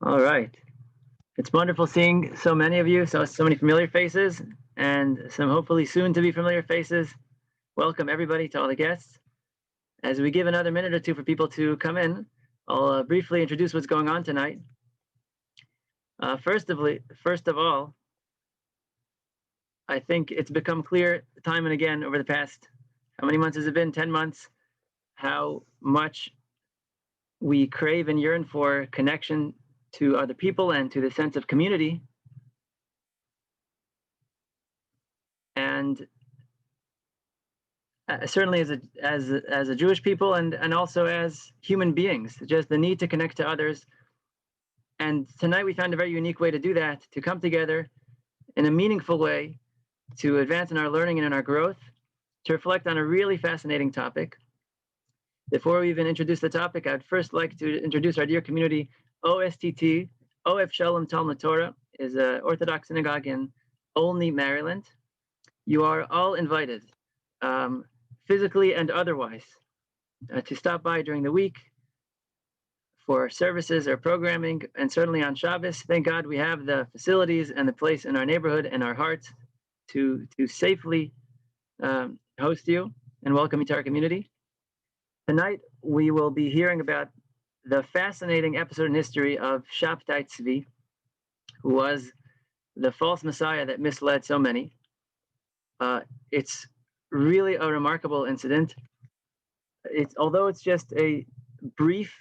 All right. It's wonderful seeing so many of you, so many familiar faces, and some hopefully soon to be familiar faces. Welcome everybody to all the guests. As we give another minute or two for people to come in, I'll briefly introduce what's going on tonight. First of all, I think it's become clear time and again over the past, how many months has it been? 10 months, how much we crave and yearn for connection to other people and to the sense of community. And certainly as a Jewish people and also as human beings, just the need to connect to others. And tonight we found a very unique way to do that, to come together in a meaningful way, to advance in our learning and in our growth, to reflect on a really fascinating topic. Before we even introduce the topic, I'd first like to introduce our dear community. OSTT, OF Shalom Talmud Torah, is an Orthodox synagogue in Olney, Maryland. You are all invited, physically and otherwise, to stop by during the week for services or programming, and certainly on Shabbos. Thank God we have the facilities and the place in our neighborhood and our hearts to safely host you and welcome you to our community. Tonight, we will be hearing about the fascinating episode in history of Shabtai Tzvi, who was the false messiah that misled so many. It's really a remarkable incident. Although it's just a brief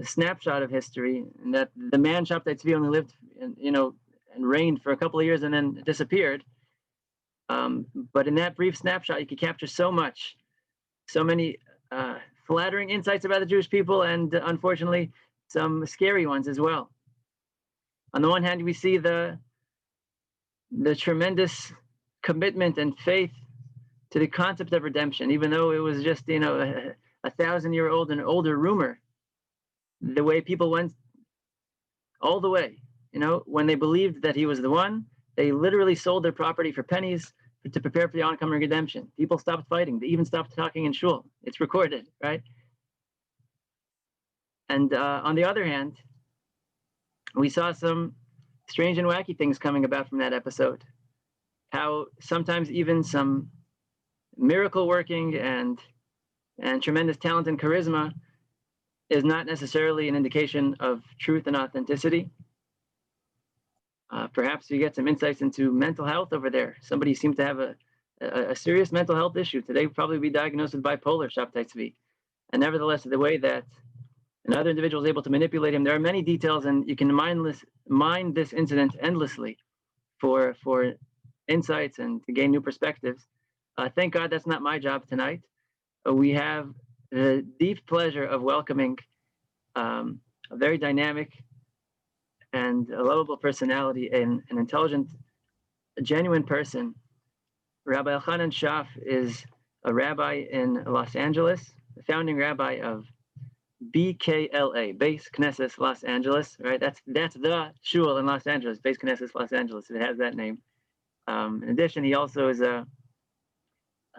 snapshot of history, and that the man Shabtai Tzvi only lived, and reigned for a couple of years and then disappeared. But in that brief snapshot, you could capture so much, so many flattering insights about the Jewish people, and unfortunately, some scary ones as well. On the one hand, we see the tremendous commitment and faith to the concept of redemption, even though it was just, a 1,000-year-old and older rumor. The way people went all the way, when they believed that he was the one, they literally sold their property for pennies to prepare for the oncoming redemption. People stopped fighting. They even stopped talking in shul. It's recorded, right? And on the other hand, we saw some strange and wacky things coming about from that episode. How sometimes even some miracle working and tremendous talent and charisma is not necessarily an indication of truth and authenticity. Perhaps you get some insights into mental health over there. Somebody seemed to have a serious mental health issue. Today would probably be diagnosed with bipolar, Shabtai Tzvi. And nevertheless, the way that another individual is able to manipulate him, there are many details, and you can mine this incident endlessly for insights and to gain new perspectives. Thank God that's not my job tonight. We have the deep pleasure of welcoming a very dynamic and a lovable personality, and an intelligent, genuine person. Rabbi Elchanan Shoff is a rabbi in Los Angeles, the founding rabbi of BKLA, Beis Knesset Los Angeles, right? That's the shul in Los Angeles, Beis Knesset Los Angeles. It has that name. In addition, he also is a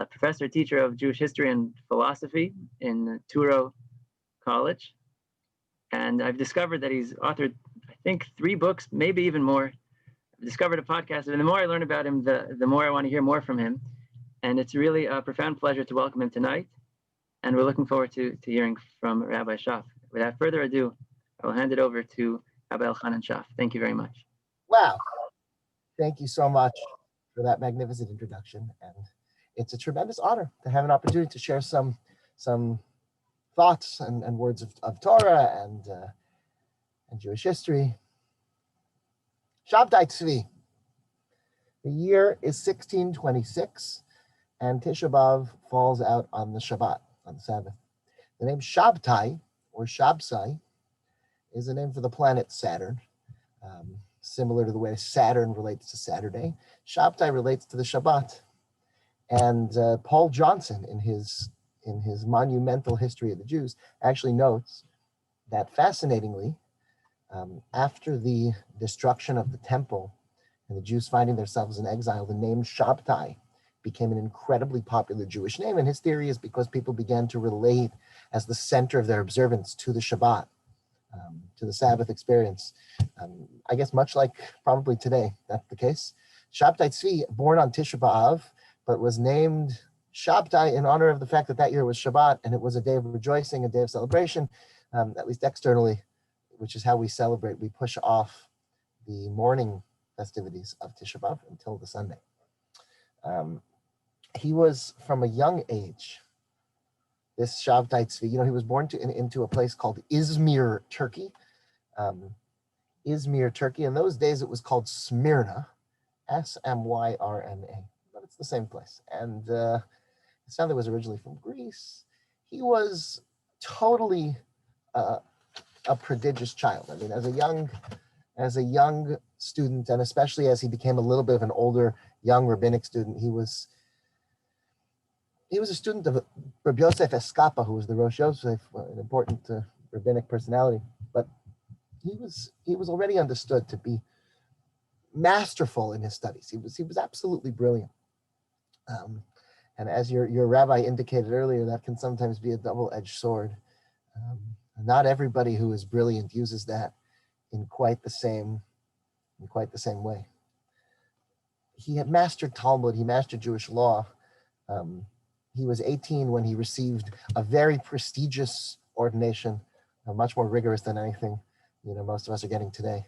professor, teacher of Jewish history and philosophy in Touro College. And I've discovered that he's authored, I think, 3 books, maybe even more. I've discovered a podcast, and the more I learn about him, the more I want to hear more from him. And it's really a profound pleasure to welcome him tonight. And we're looking forward to hearing from Rabbi Shoff. Without further ado, I will hand it over to Rabbi Elchanan Shoff. Thank you very much. Wow. Thank you so much for that magnificent introduction. And it's a tremendous honor to have an opportunity to share some thoughts and words of Torah and Jewish history. Shabtai Tzvi. The year is 1626, and Tisha B'Av falls out on the Shabbat, on the Sabbath. The name Shabtai, or Shabsai, is a name for the planet Saturn. Similar to the way Saturn relates to Saturday, Shabtai relates to the Shabbat. And Paul Johnson, in his monumental history of the Jews, actually notes that, fascinatingly, after the destruction of the temple and the Jews finding themselves in exile, the name Shabtai became an incredibly popular Jewish name. And his theory is because people began to relate as the center of their observance to the Shabbat, to the Sabbath experience. I guess much like probably today, that's the case. Shabtai Tzvi, born on Tisha B'Av, but was named Shabtai in honor of the fact that that year was Shabbat, and it was a day of rejoicing, a day of celebration, at least externally, which is how we celebrate. We push off the morning festivities of Tisha B'Av until the Sunday. He was from a young age, this Shabtai Tzvi, he was born into a place called Izmir, Turkey. Izmir, Turkey. In those days, it was called Smyrna, Smyrna, but it's the same place. And his family was originally from Greece. He was totally a prodigious child. I mean, as a young student, and especially as he became a little bit of an older, young rabbinic student, he was a student of Rabbi Yosef Eskapa, who was the Rosh Yosef, an important rabbinic personality. But he was already understood to be masterful in his studies. He was absolutely brilliant. And as your rabbi indicated earlier, that can sometimes be a double-edged sword. Not everybody who is brilliant uses that in quite the same way. He had mastered Talmud. He mastered Jewish law. He was 18 when he received a very prestigious ordination, much more rigorous than anything most of us are getting today.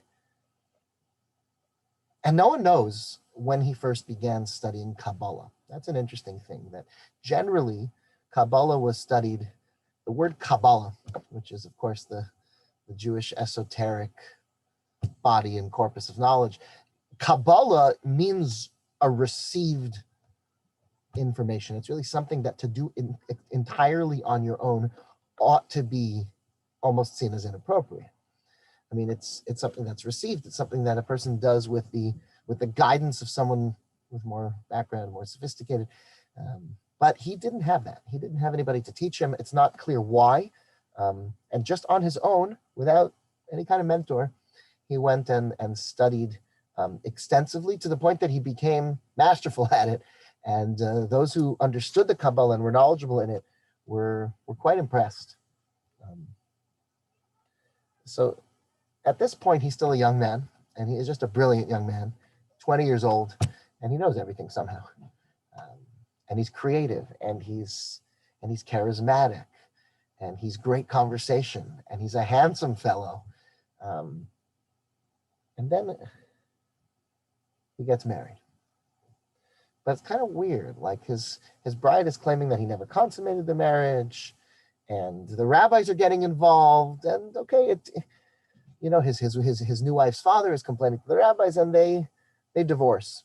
And no one knows when he first began studying Kabbalah. That's an interesting thing, that generally Kabbalah was studied, the word Kabbalah, which is of course the Jewish esoteric body and corpus of knowledge. Kabbalah means a received information. It's really something that to do entirely on your own ought to be almost seen as inappropriate. I mean, it's something that's received. It's something that a person does with the guidance of someone with more background, more sophisticated. But he didn't have that. He didn't have anybody to teach him. It's not clear why. And just on his own, without any kind of mentor, he went and studied extensively to the point that he became masterful at it. And those who understood the Kabbalah and were knowledgeable in it were quite impressed. So at this point, he's still a young man, and he is just a brilliant young man, 20 years old, and he knows everything somehow. And he's creative, and he's charismatic, and he's great conversation, and he's a handsome fellow. And then he gets married. But it's kind of weird. Like his bride is claiming that he never consummated the marriage, and the rabbis are getting involved. And okay, his new wife's father is complaining to the rabbis, and they divorce.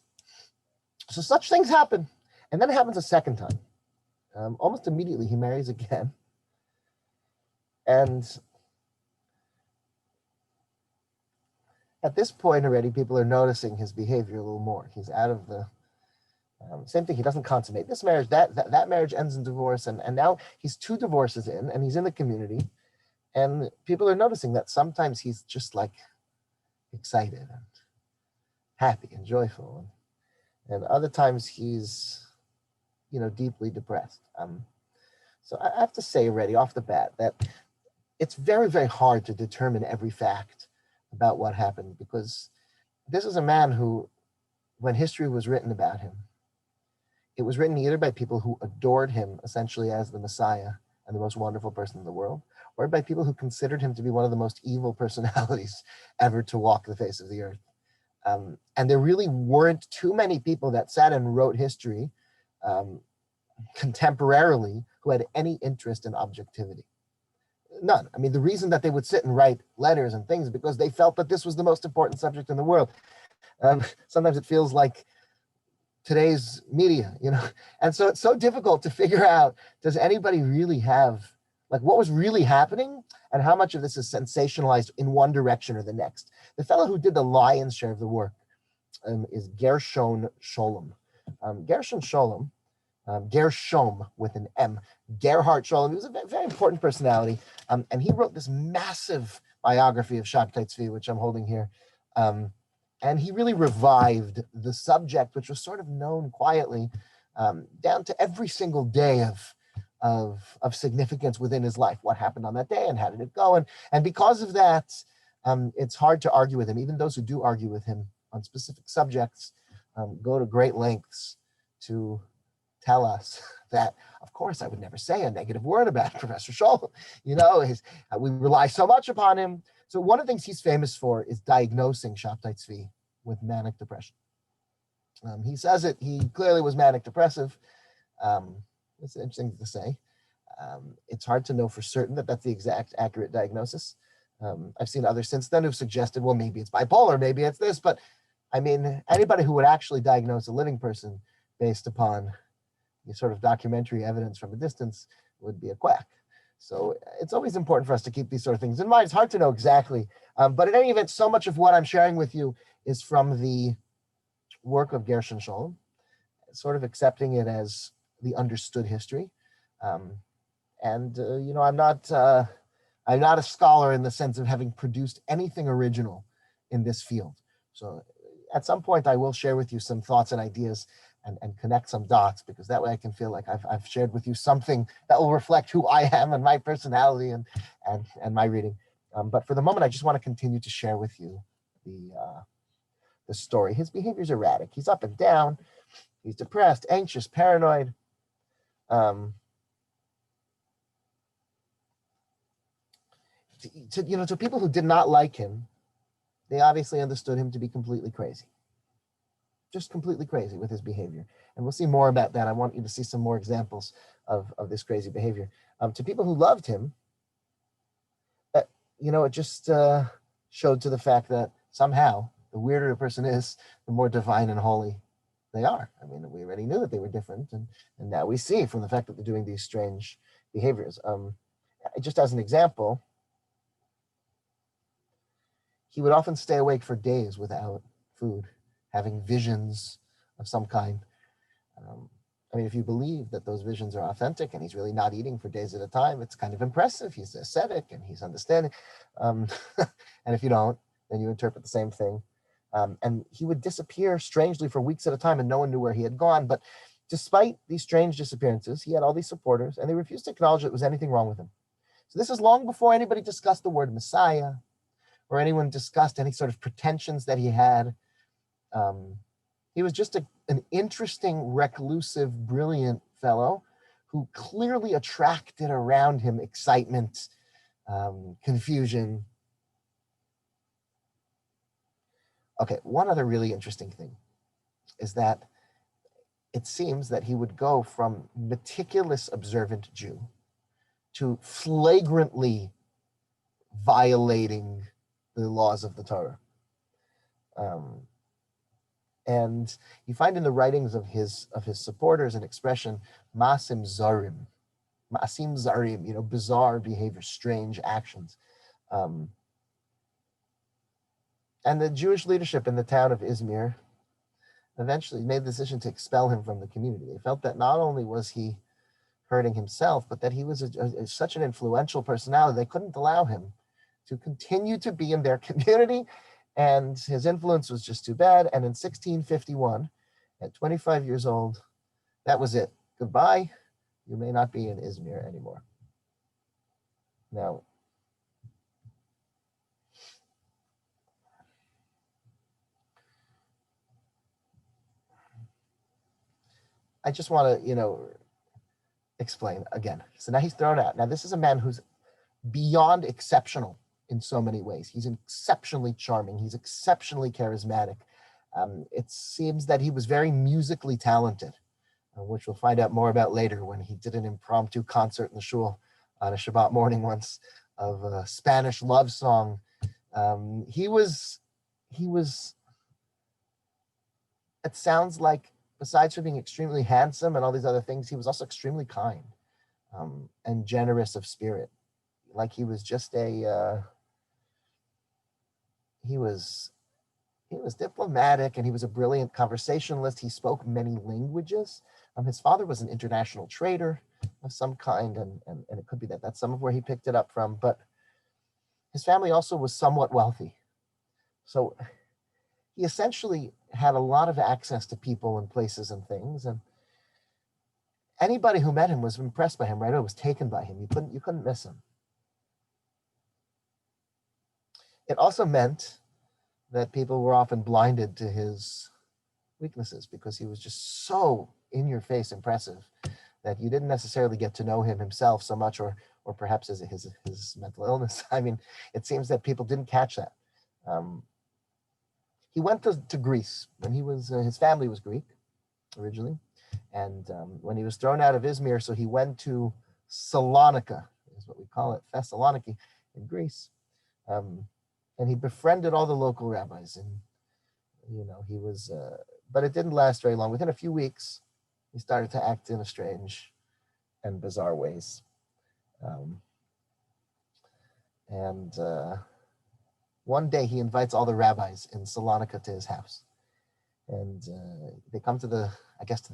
So such things happen, and then it happens a second time. Almost immediately, he marries again, and at this point already, people are noticing his behavior a little more. He's out of the same thing. He doesn't consummate this marriage. That marriage ends in divorce, and now he's 2 divorces in, and he's in the community, and people are noticing that sometimes he's just like excited and happy and joyful, and other times he's deeply depressed. So I have to say already off the bat that it's very, very hard to determine every fact about what happened, because this is a man who, when history was written about him, it was written either by people who adored him essentially as the Messiah and the most wonderful person in the world, or by people who considered him to be one of the most evil personalities ever to walk the face of the earth. And there really weren't too many people that sat and wrote history contemporarily who had any interest in objectivity. None. I mean, the reason that they would sit and write letters and things is because they felt that this was the most important subject in the world. Sometimes it feels like today's media, and so it's so difficult to figure out, does anybody really have, like, what was really happening and how much of this is sensationalized in one direction or the next. The fellow who did the lion's share of the work is Gershon Sholem. Gershom with an M, Gerhard Sholem. He was a very important personality, and he wrote this massive biography of Shabtai Tzvi, which I'm holding here. And he really revived the subject, which was sort of known quietly, down to every single day of significance within his life. What happened on that day and how did it go? And because of that, it's hard to argue with him. Even those who do argue with him on specific subjects go to great lengths to tell us that, of course, I would never say a negative word about Professor Shoff. We rely so much upon him. So one of the things he's famous for is diagnosing Shabtai Tzvi with manic depression. He says it, he clearly was manic depressive. It's interesting to say. It's hard to know for certain that that's the exact accurate diagnosis. I've seen others since then who've suggested, well, maybe it's bipolar, maybe it's this, but I mean, anybody who would actually diagnose a living person based upon the sort of documentary evidence from a distance would be a quack. So it's always important for us to keep these sort of things in mind. It's hard to know exactly, but in any event, so much of what I'm sharing with you is from the work of Gershon Scholem, sort of accepting it as the understood history. I'm not a scholar in the sense of having produced anything original in this field. So at some point I will share with you some thoughts and ideas and connect some dots, because that way I can feel like I've shared with you something that will reflect who I am and my personality and my reading. But for the moment, I just want to continue to share with you the story. His behavior is erratic. He's up and down. He's depressed, anxious, paranoid. To people who did not like him, they obviously understood him to be completely crazy. Just completely crazy with his behavior. And we'll see more about that. I want you to see some more examples of this crazy behavior. To people who loved him, it just showed to the fact that somehow the weirder a person is, the more divine and holy they are. I mean, we already knew that they were different, and now we see from the fact that they're doing these strange behaviors. Just as an example, he would often stay awake for days without food, having visions of some kind. If you believe that those visions are authentic and he's really not eating for days at a time, it's kind of impressive. He's ascetic and he's understanding. And if you don't, then you interpret the same thing. And he would disappear strangely for weeks at a time and no one knew where he had gone. But despite these strange disappearances, he had all these supporters and they refused to acknowledge that there was anything wrong with him. So this is long before anybody discussed the word Messiah or anyone discussed any sort of pretensions that he had. He was just an interesting, reclusive, brilliant fellow who clearly attracted around him excitement, confusion. Okay, one other really interesting thing is that it seems that he would go from meticulous observant Jew to flagrantly violating the laws of the Torah. And you find in the writings of his supporters an expression, Maasim Zarim, bizarre behavior, strange actions. And the Jewish leadership in the town of Izmir eventually made the decision to expel him from the community. They felt that not only was he hurting himself, but that he was such an influential personality, they couldn't allow him to continue to be in their community. And his influence was just too bad. And in 1651, at 25 years old, that was it. Goodbye. You may not be in Izmir anymore. Now, I just want to, explain again. So now he's thrown out. Now, this is a man who's beyond exceptional in so many ways. He's exceptionally charming. He's exceptionally charismatic. It seems that he was very musically talented, which we'll find out more about later when he did an impromptu concert in the shul on a Shabbat morning once of a Spanish love song. He was, it sounds like, besides for being extremely handsome and all these other things, he was also extremely kind and generous of spirit. Like he was just he was diplomatic and he was a brilliant conversationalist. He spoke many languages. His father was an international trader of some kind, and it could be that that's some of where he picked it up from, but his family also was somewhat wealthy. So he essentially had a lot of access to people and places and things. anybody who met him was impressed by him, right? Or was taken by him. You couldn't miss him. It also meant that people were often blinded to his weaknesses because he was just so in your face impressive that you didn't necessarily get to know him himself so much, or perhaps his mental illness. I mean, it seems that people didn't catch that. He went to Greece when he was, his family was Greek originally. And when he was thrown out of Izmir, so he went to Salonika, is what we call it, Thessaloniki in Greece. And he befriended all the local rabbis. And, he was, but it didn't last very long. Within a few weeks, he started to act in a strange and bizarre ways. One day he invites all the rabbis in Salonika to his house. And they come to the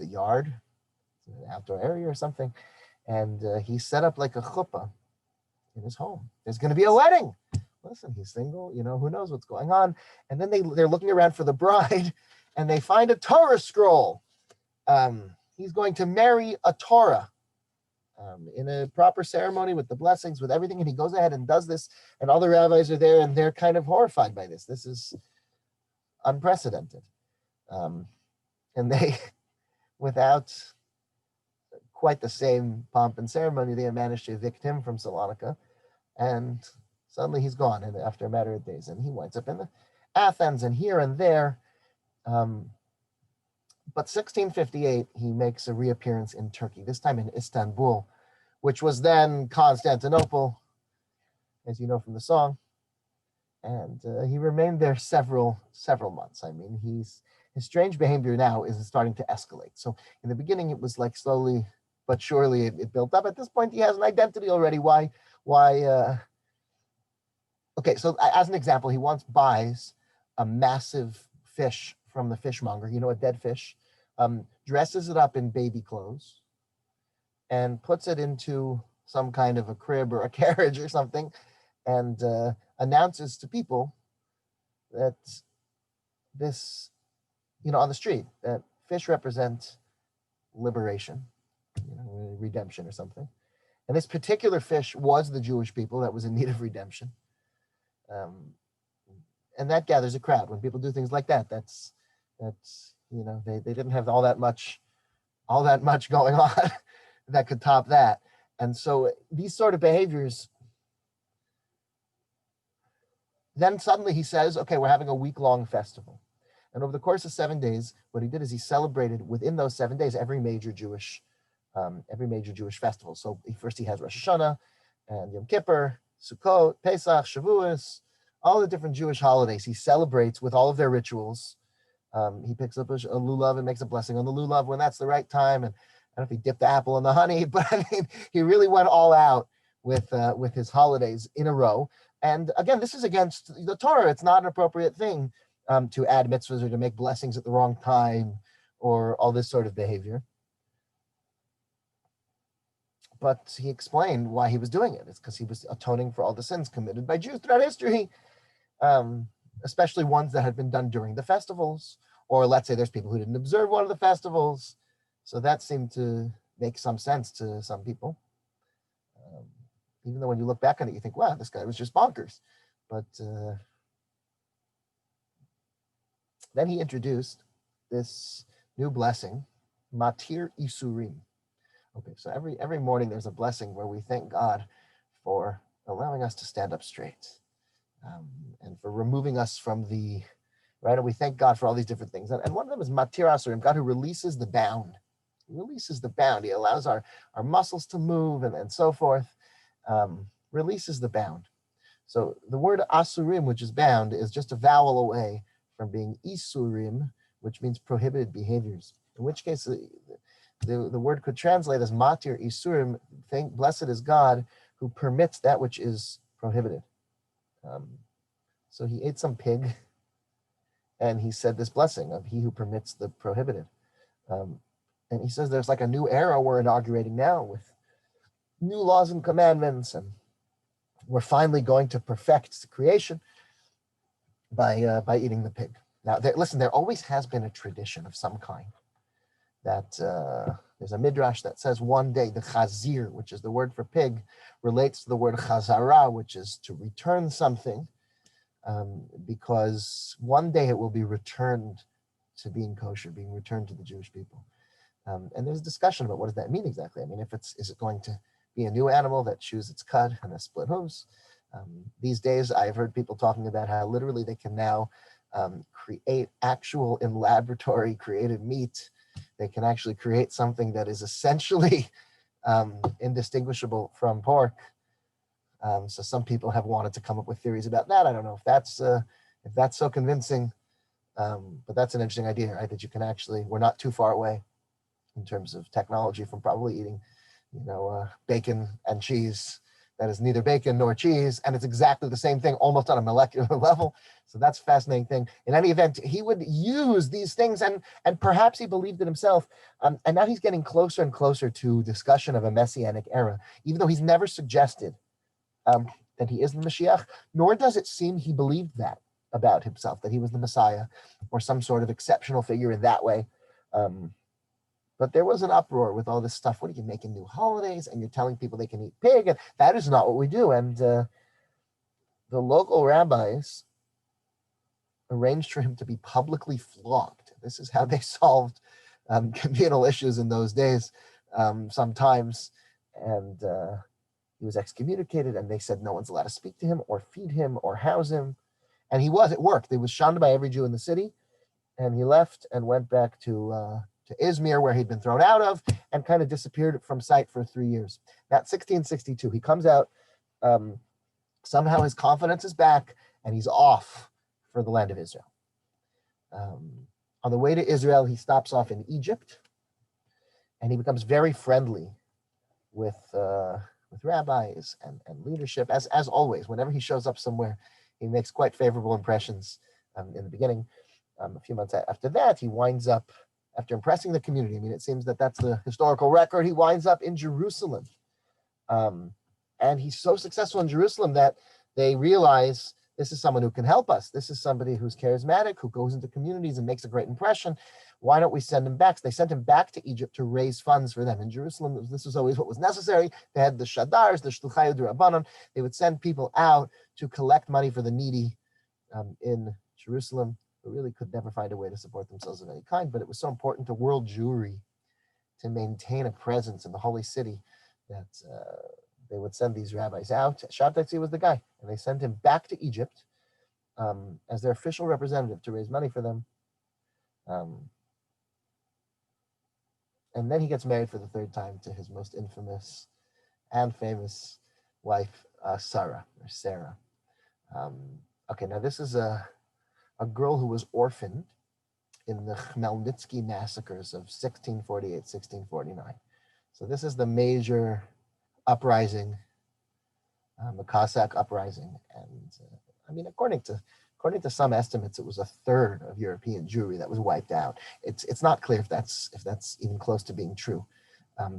yard, an outdoor area or something. And he set up like a chuppah in his home. There's going to be a wedding. Listen, he's single, who knows what's going on. And then they're looking around for the bride and they find a Torah scroll. He's going to marry a Torah in a proper ceremony with the blessings, with everything. And he goes ahead and does this. And all the rabbis are there and they're kind of horrified by this. This is unprecedented. And they, without quite the same pomp and ceremony, they managed to evict him from Salonika. And suddenly he's gone, and after a matter of days, and he winds up in Athens and here and there. But 1658, he makes a reappearance in Turkey, this time in Istanbul, which was then Constantinople, as you know from the song. And he remained there several months. I mean, his strange behavior now is starting to escalate. So in the beginning, it was like slowly but surely it built up. At this point, he has an identity already. Okay, so as an example, he once buys a massive fish from the fishmonger, a dead fish, dresses it up in baby clothes, and puts it into some kind of a crib or a carriage or something, and announces to people that this, on the street, that fish represent liberation, redemption or something. And this particular fish was the Jewish people that was in need of redemption. And that gathers a crowd. When people do things like that, that's they didn't have all that much going on that could top that. And so these sort of behaviors, then suddenly he says, okay, we're having a week-long festival. And over the course of 7 days, what he did is he celebrated within those 7 days every major Jewish festival. So first he has Rosh Hashanah and Yom Kippur, Sukkot, Pesach, Shavuos, all the different Jewish holidays. He celebrates with all of their rituals. He picks up a lulav and makes a blessing on the lulav when that's the right time. And I don't know if he dipped the apple in the honey, but I mean, he really went all out with his holidays in a row. And again, this is against the Torah. It's not an appropriate thing to add mitzvahs or to make blessings at the wrong time or all this sort of behavior. But he explained why he was doing it. It's because he was atoning for all the sins committed by Jews throughout history, especially ones that had been done during the festivals, or let's say there's people who didn't observe one of the festivals. So that seemed to make some sense to some people. Even though when you look back on it, you think, wow, this guy was just bonkers. But then he introduced this new blessing, Matir Isurim. Okay, so every morning there's a blessing where we thank God for allowing us to stand up straight, and for removing us from right? And we thank God for all these different things. And one of them is Matir Asurim, God who releases the bound. He releases the bound. He allows our muscles to move and so forth, releases the bound. So the word Asurim, which is bound, is just a vowel away from being Isurim, which means prohibited behaviors. In which case, the word could translate as Matir Isurim, blessed is God who permits that which is prohibited. So he ate some pig and he said this blessing of he who permits the prohibited. And he says there's like a new era we're inaugurating now with new laws and commandments, and we're finally going to perfect the creation by eating the pig. Now, listen, there always has been a tradition of some kind that There's a midrash that says one day the chazir, which is the word for pig, relates to the word chazara, which is to return something, because one day it will be returned to being kosher, being returned to the Jewish people. And there's a discussion about what does that mean exactly. I mean, is it going to be a new animal that chews its cud and has split hooves? These days, I've heard people talking about how literally they can now create actual in laboratory created meat. They can actually create something that is essentially indistinguishable from pork. So some people have wanted to come up with theories about that. I don't know if that's so convincing, but that's an interesting idea, right? That you can actually, we're not too far away in terms of technology from probably eating, bacon and cheese that is neither bacon nor cheese, and it's exactly the same thing, almost on a molecular level. So that's a fascinating thing. In any event, he would use these things, and perhaps he believed it himself. And now he's getting closer and closer to discussion of a messianic era, even though he's never suggested that he is the Mashiach, nor does it seem he believed that about himself, that he was the Messiah or some sort of exceptional figure in that way. But there was an uproar with all this stuff. What are you making new holidays? And you're telling people they can eat pig? And that is not what we do. And the local rabbis arranged for him to be publicly flogged. This is how they solved communal issues in those days sometimes. And he was excommunicated, and they said no one's allowed to speak to him or feed him or house him. And it worked. He was shunned by every Jew in the city. And he left and went back to Izmir, where he'd been thrown out of, and kind of disappeared from sight for 3 years. That's 1662. He comes out. Somehow his confidence is back, and he's off for the land of Israel. On the way to Israel, he stops off in Egypt, and he becomes very friendly with rabbis and leadership, as always. Whenever he shows up somewhere, he makes quite favorable impressions in the beginning. A few months after that, he winds up, after impressing the community, I mean, it seems that that's the historical record, he winds up in Jerusalem. And he's so successful in Jerusalem that they realize this is someone who can help us. This is somebody who's charismatic, who goes into communities and makes a great impression. Why don't we send him back? So they sent him back to Egypt to raise funds for them. In Jerusalem, this was always what was necessary. They had the shadars, the shluchai d'Rabbanan. They would send people out to collect money for the needy in Jerusalem, who really could never find a way to support themselves of any kind. But it was so important to world Jewry to maintain a presence in the holy city that they would send these rabbis out. Shabtai was the guy, and they sent him back to Egypt as their official representative to raise money for them. And then he gets married for the third time to his most infamous and famous wife, Sarah. Okay, now this is a girl who was orphaned in the Khmelnytsky massacres of 1648, 1649. So this is the major uprising, the Cossack uprising. And I mean, according to some estimates, it was a third of European Jewry that was wiped out. It's not clear if that's even close to being true,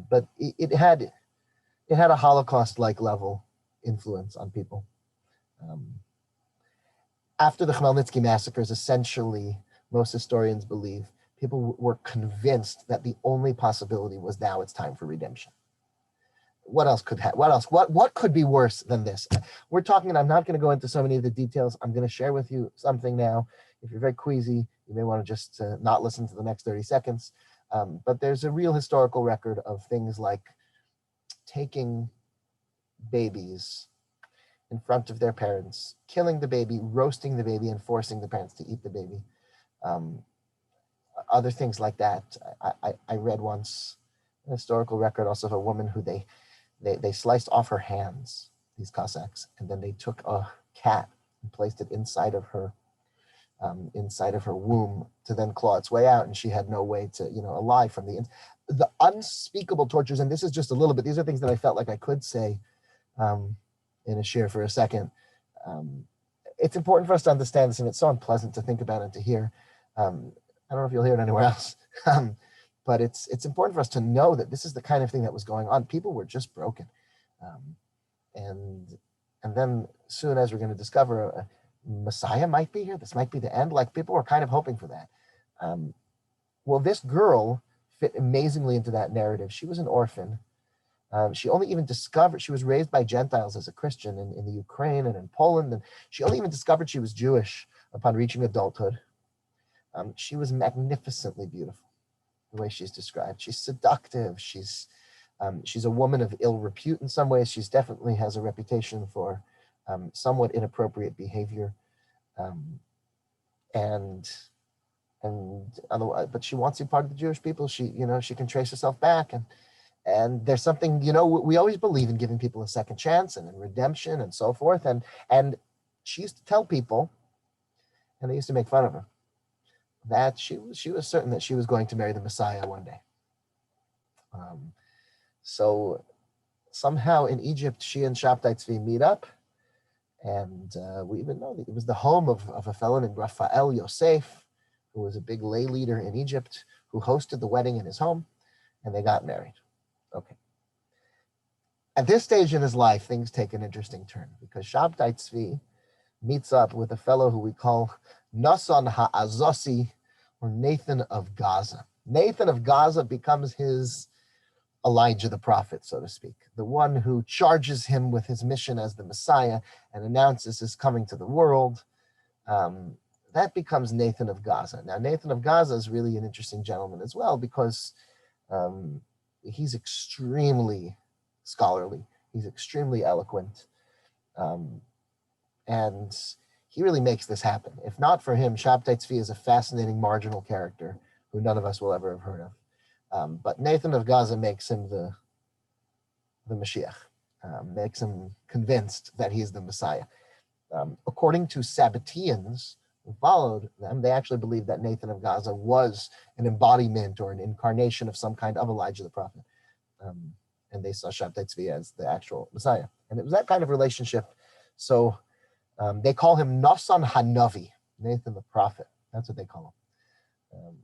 but it had a Holocaust-like level influence on people. After the Khmelnytsky massacres, essentially, most historians believe people were convinced that the only possibility was now it's time for redemption. What could be worse than this? We're talking, and I'm not going to go into so many of the details. I'm going to share with you something now. If you're very queasy, you may want to just not listen to the next 30 seconds. But there's a real historical record of things like taking babies in front of their parents, killing the baby, roasting the baby, and forcing the parents to eat the baby. Other things like that. I read once a historical record also of a woman who they sliced off her hands, these Cossacks, and then they took a cat and placed it inside of her womb to then claw its way out, and she had no way to, alive from the unspeakable tortures. And this is just a little bit. These are things that I felt like I could say in a share for a second. It's important for us to understand this, and it's so unpleasant to think about and to hear. I don't know if you'll hear it anywhere else. But it's important for us to know that this is the kind of thing that was going on. People were just broken. And then soon, as we're going to discover, a Messiah might be here. This might be the end. Like, people were kind of hoping for that. Well, this girl fit amazingly into that narrative. She was an orphan. She only even discovered, she was raised by Gentiles as a Christian in the Ukraine and in Poland, and she only even discovered she was Jewish upon reaching adulthood. She was magnificently beautiful, the way she's described. She's seductive. She's a woman of ill repute in some ways. She's definitely has a reputation for somewhat inappropriate behavior, and otherwise, but she wants to be part of the Jewish people. She can trace herself back, and there's something, we always believe in giving people a second chance and in redemption and so forth. And she used to tell people, and they used to make fun of her, that she was certain that she was going to marry the Messiah one day. So somehow in Egypt, she and Shabtai Tzvi meet up, and we even know that it was the home of a fellow named Raphael Yosef, who was a big lay leader in Egypt, who hosted the wedding in his home, and they got married. Okay. At this stage in his life, things take an interesting turn, because Shabtai Tzvi meets up with a fellow who we call Nasan HaAzosi, or Nathan of Gaza. Nathan of Gaza becomes his Elijah the prophet, so to speak, the one who charges him with his mission as the Messiah and announces his coming to the world. That becomes Nathan of Gaza. Now, Nathan of Gaza is really an interesting gentleman as well, because he's extremely scholarly. He's extremely eloquent. And he really makes this happen. If not for him, Shabtai Tzvi is a fascinating marginal character who none of us will ever have heard of. But Nathan of Gaza makes him the Mashiach, makes him convinced that he is the Messiah. According to Sabbateans who followed them, they actually believed that Nathan of Gaza was an embodiment or an incarnation of some kind of Elijah the prophet. And they saw Shabtai Tzvi as the actual Messiah. And it was that kind of relationship. So they call him Nasan Hanavi, Nathan the prophet. That's what they call him.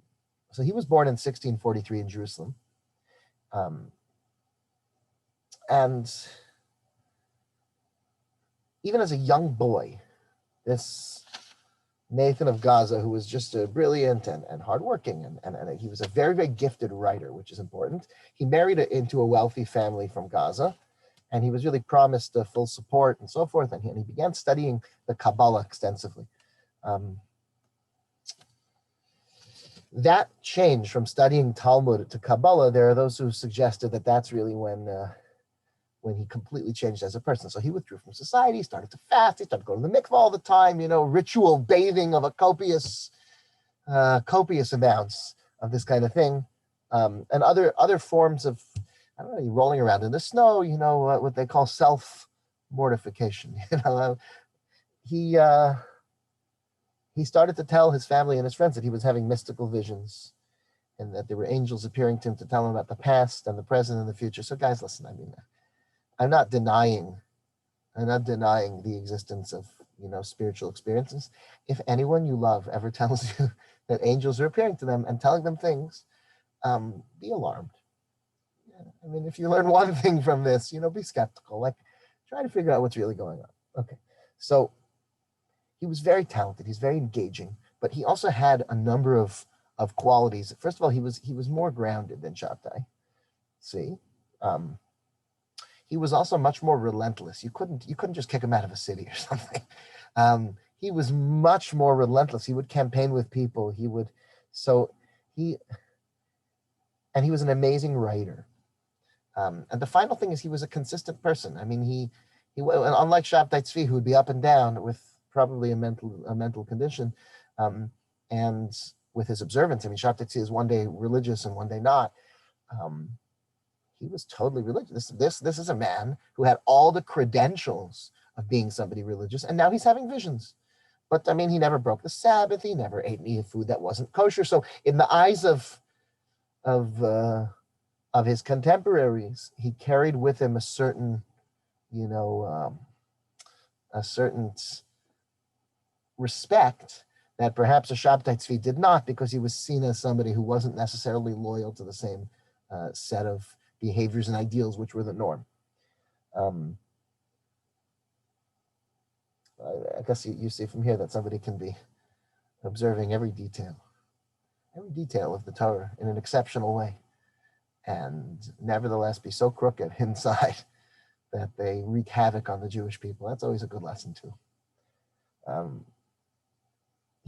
So he was born in 1643 in Jerusalem. And even as a young boy, this Nathan of Gaza, who was just a brilliant and hardworking, and he was a very, very gifted writer, which is important. He married into a wealthy family from Gaza, and he was really promised full support and so forth, and he began studying the Kabbalah extensively. That change from studying Talmud to Kabbalah, there are those who suggested that that's really when he completely changed as a person. So he withdrew from society, started to fast, he started going to the mikvah all the time, ritual bathing of a copious amounts of this kind of thing. And other forms of, I don't know, rolling around in the snow, what they call self-mortification. He started to tell his family and his friends that he was having mystical visions and that there were angels appearing to him to tell him about the past and the present and the future. So guys, listen, I'm not denying the existence of, spiritual experiences. If anyone you love ever tells you that angels are appearing to them and telling them things, be alarmed. If you learn one thing from this, be skeptical. Try to figure out what's really going on. Okay, so he was very talented. He's very engaging, but he also had a number of qualities. First of all, he was more grounded than Shabtai. See, he was also much more relentless. You couldn't just kick him out of a city or something. He was much more relentless. He would campaign with people. He was an amazing writer. And the final thing is he was a consistent person. He unlike Shabtai Tzvi, who would be up and down with probably a mental condition, and with his observance. Shabtai Tzvi is one day religious and one day not. He was totally religious. This is a man who had all the credentials of being somebody religious, and now he's having visions. But he never broke the Sabbath. He never ate any food that wasn't kosher. So in the eyes of his contemporaries, he carried with him a certain, respect that perhaps a Shabtai Tzvi did not, because he was seen as somebody who wasn't necessarily loyal to the same set of behaviors and ideals which were the norm. I guess you see from here that somebody can be observing every detail every detail of the Torah in an exceptional way, and nevertheless be so crooked inside that they wreak havoc on the Jewish people. That's always a good lesson too.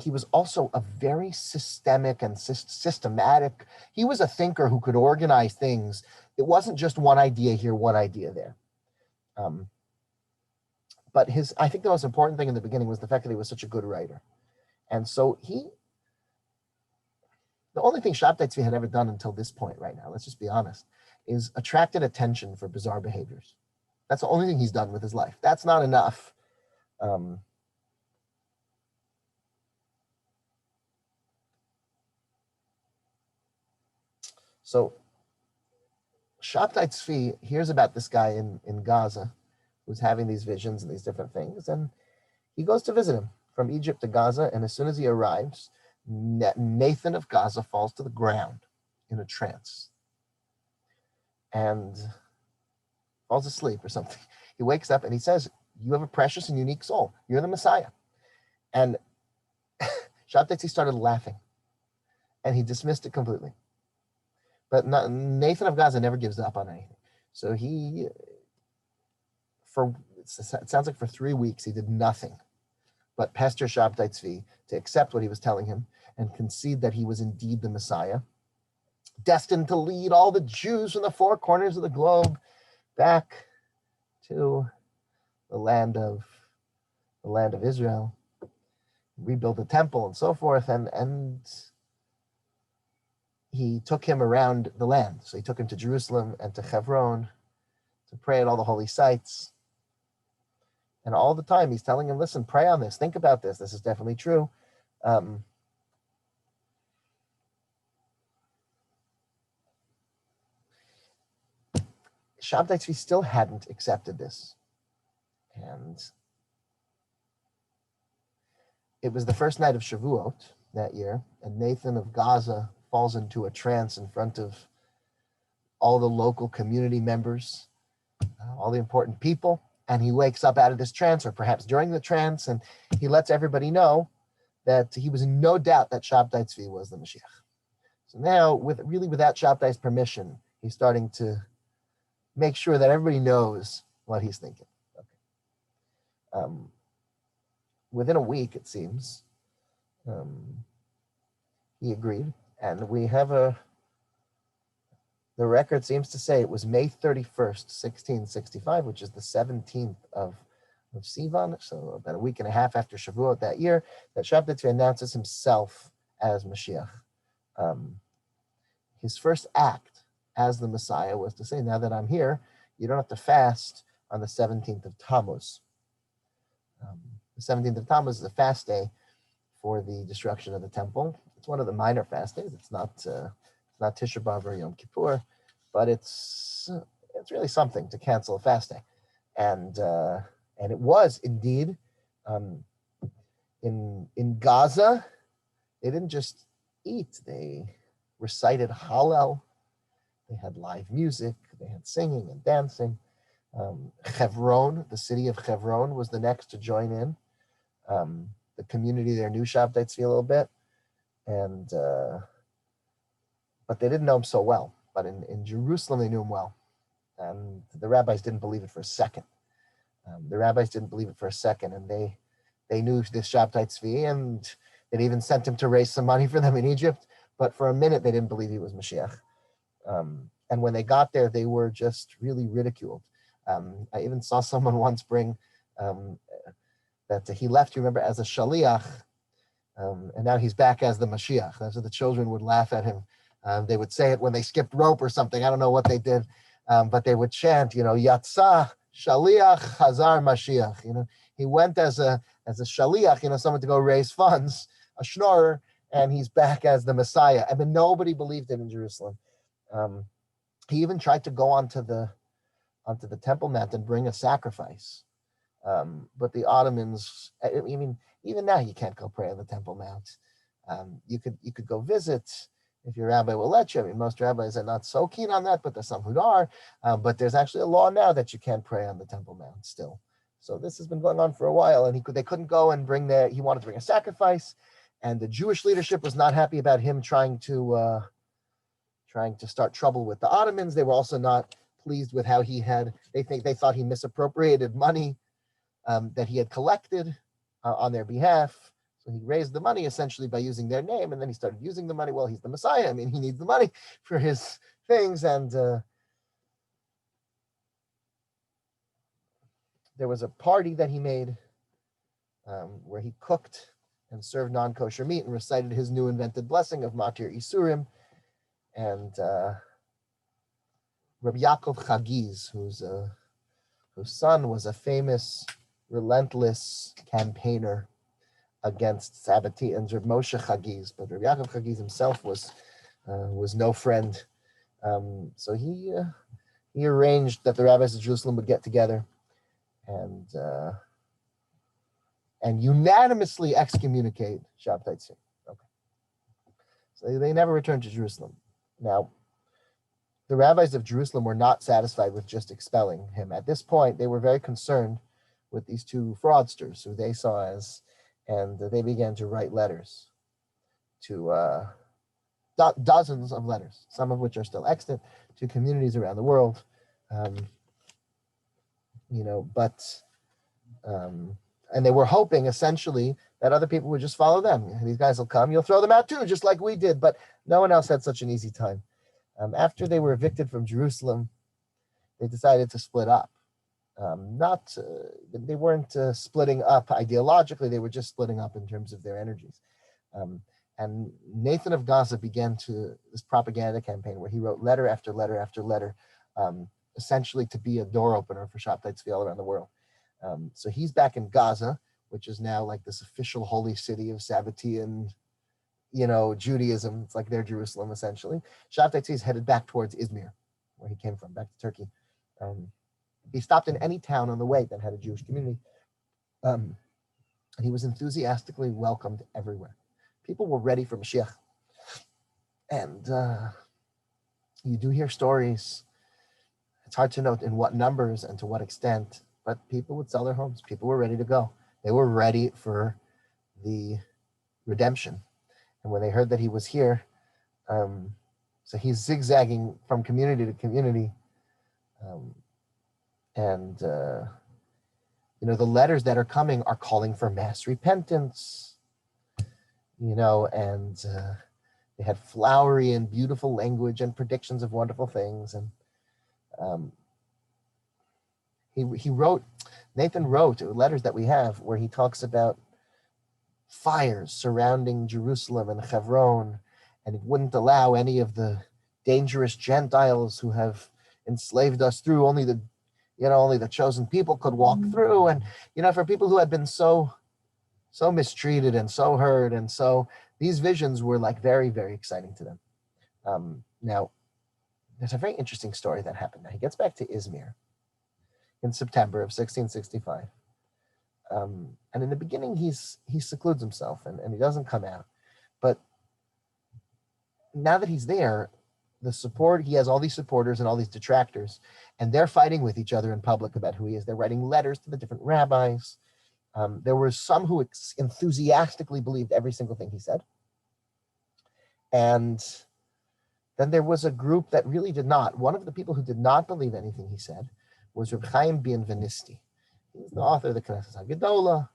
He was also a very systemic and systematic. He was a thinker who could organize things. It wasn't just one idea here, one idea there. But I think the most important thing in the beginning was the fact that he was such a good writer. And so the only thing Shabtai Tzvi had ever done until this point right now, let's just be honest, is attracted attention for bizarre behaviors. That's the only thing he's done with his life. That's not enough. So Shabtai Tzvi hears about this guy in Gaza who's having these visions and these different things, and he goes to visit him from Egypt to Gaza, and as soon as he arrives, Nathan of Gaza falls to the ground in a trance and falls asleep or something. He wakes up and he says, "You have a precious and unique soul. You're the Messiah." And Shabtai Tzvi started laughing, and he dismissed it completely. But Nathan of Gaza never gives up on anything. So it sounds like for 3 weeks, he did nothing but pester Shabtai Tzvi to accept what he was telling him and concede that he was indeed the Messiah, destined to lead all the Jews from the four corners of the globe back to the land of Israel, rebuild the temple and so forth. And he took him around the land. So he took him to Jerusalem and to Hebron to pray at all the holy sites. And all the time he's telling him, listen, pray on this, think about this. This is definitely true. Shabtai Tzvi still hadn't accepted this. And it was the first night of Shavuot that year, and Nathan of Gaza falls into a trance in front of all the local community members, all the important people, and he wakes up out of this trance, or perhaps during the trance, and he lets everybody know that he was in no doubt that Shabtai Tzvi was the Mashiach. So now, without Shabtai's permission, he's starting to make sure that everybody knows what he's thinking. Okay. Within a week, it seems, he agreed. And we have the record seems to say it was May 31st, 1665, which is the 17th of Sivan, so about a week and a half after Shavuot that year, that Shabtai Tzvi announces himself as Mashiach. His first act as the Messiah was to say, now that I'm here, you don't have to fast on the 17th of Tammuz. The 17th of Tammuz is a fast day for the destruction of the temple. It's one of the minor fast days. It's not Tisha B'Av or Yom Kippur, but it's really something to cancel a fast day. And it was indeed in Gaza. They didn't just eat; they recited Hallel. They had live music. They had singing and dancing. Hebron, the city of Hebron, was the next to join in. The community there knew Shabtai Tzvi a little bit, but they didn't know him so well. But in Jerusalem, they knew him well, and the rabbis didn't believe it for a second. And they knew this Shabtai Tzvi, and they even sent him to raise some money for them in Egypt. But for a minute, they didn't believe he was Mashiach. And when they got there, they were just really ridiculed. I even saw someone once bring that he left, you remember, as a shaliach, and now he's back as the Mashiach. That's what the children would laugh at him. They would say it when they skipped rope or something. I don't know what they did, but they would chant, Yatsa Shaliach Hazar Mashiach. He went as a shaliach, someone to go raise funds, a schnorrer, and he's back as the Messiah. I mean, nobody believed it in Jerusalem. He even tried to go onto the Temple Mount and bring a sacrifice. But the Ottomans, I mean, even now you can't go pray on the Temple Mount. You could go visit if your rabbi will let you. I mean, most rabbis are not so keen on that, but there's some who are. But there's actually a law now that you can't pray on the Temple Mount still. So this has been going on for a while, and they couldn't go and he wanted to bring a sacrifice, And the Jewish leadership was not happy about him trying to start trouble with the Ottomans. They were also not pleased with how they thought he misappropriated money that he had collected on their behalf. So he raised the money essentially by using their name, and then he started using the money. Well, he's the Messiah. I mean, he needs the money for his things. And there was a party that he made where he cooked and served non-kosher meat and recited his new invented blessing of Matir Isurim. And Rabbi Yaakov Chagiz, whose son was a famous, relentless campaigner against Sabbateans, Rabbi Moshe Chagiz, but Rabbi Yaakov Chagiz himself was no friend. So he arranged that the rabbis of Jerusalem would get together and unanimously excommunicate Shabtai Tzvi. Okay, so they never returned to Jerusalem. Now, the rabbis of Jerusalem were not satisfied with just expelling him. At this point, they were very concerned with these two fraudsters who they saw as, and they began to write letters to dozens of letters, some of which are still extant, to communities around the world. And they were hoping essentially that other people would just follow them. These guys will come, you'll throw them out too, just like we did. But no one else had such an easy time. After they were evicted from Jerusalem, they decided to split up. They weren't splitting up ideologically, they were just splitting up in terms of their energies. And Nathan of Gaza began this propaganda campaign where he wrote letter after letter after letter, essentially to be a door opener for Shabtai Tzvi all around the world. So he's back in Gaza, which is now like this official holy city of Sabbatean, Judaism. It's like their Jerusalem, essentially. Shabtai Tzvi is headed back towards Izmir, where he came from, back to Turkey. He stopped in any town on the way that had a Jewish community. And he was enthusiastically welcomed everywhere. People were ready for Mashiach. And you do hear stories. It's hard to note in what numbers and to what extent, but people would sell their homes. People were ready to go. They were ready for the redemption. And when they heard that he was here, so he's zigzagging from community to community. The letters that are coming are calling for mass repentance, and they had flowery and beautiful language and predictions of wonderful things. And Nathan wrote letters that we have where he talks about fires surrounding Jerusalem and Hebron, and it wouldn't allow any of the dangerous Gentiles who have enslaved us through. Only the chosen people could walk through. And, for people who had been so mistreated and so hurt, and so these visions were like very, very exciting to them. Now, there's a very interesting story that happened. Now, he gets back to Izmir in September of 1665. And in the beginning, he secludes himself and he doesn't come out. But now that he's there, he has all these supporters and all these detractors, and they're fighting with each other in public about who he is. They're writing letters to the different rabbis. There were some who enthusiastically believed every single thing he said. And then there was a group that really did not. One of the people who did not believe anything he said was Reb Chaim Bienvenisti. He's the author of the Knesset HaGedolah.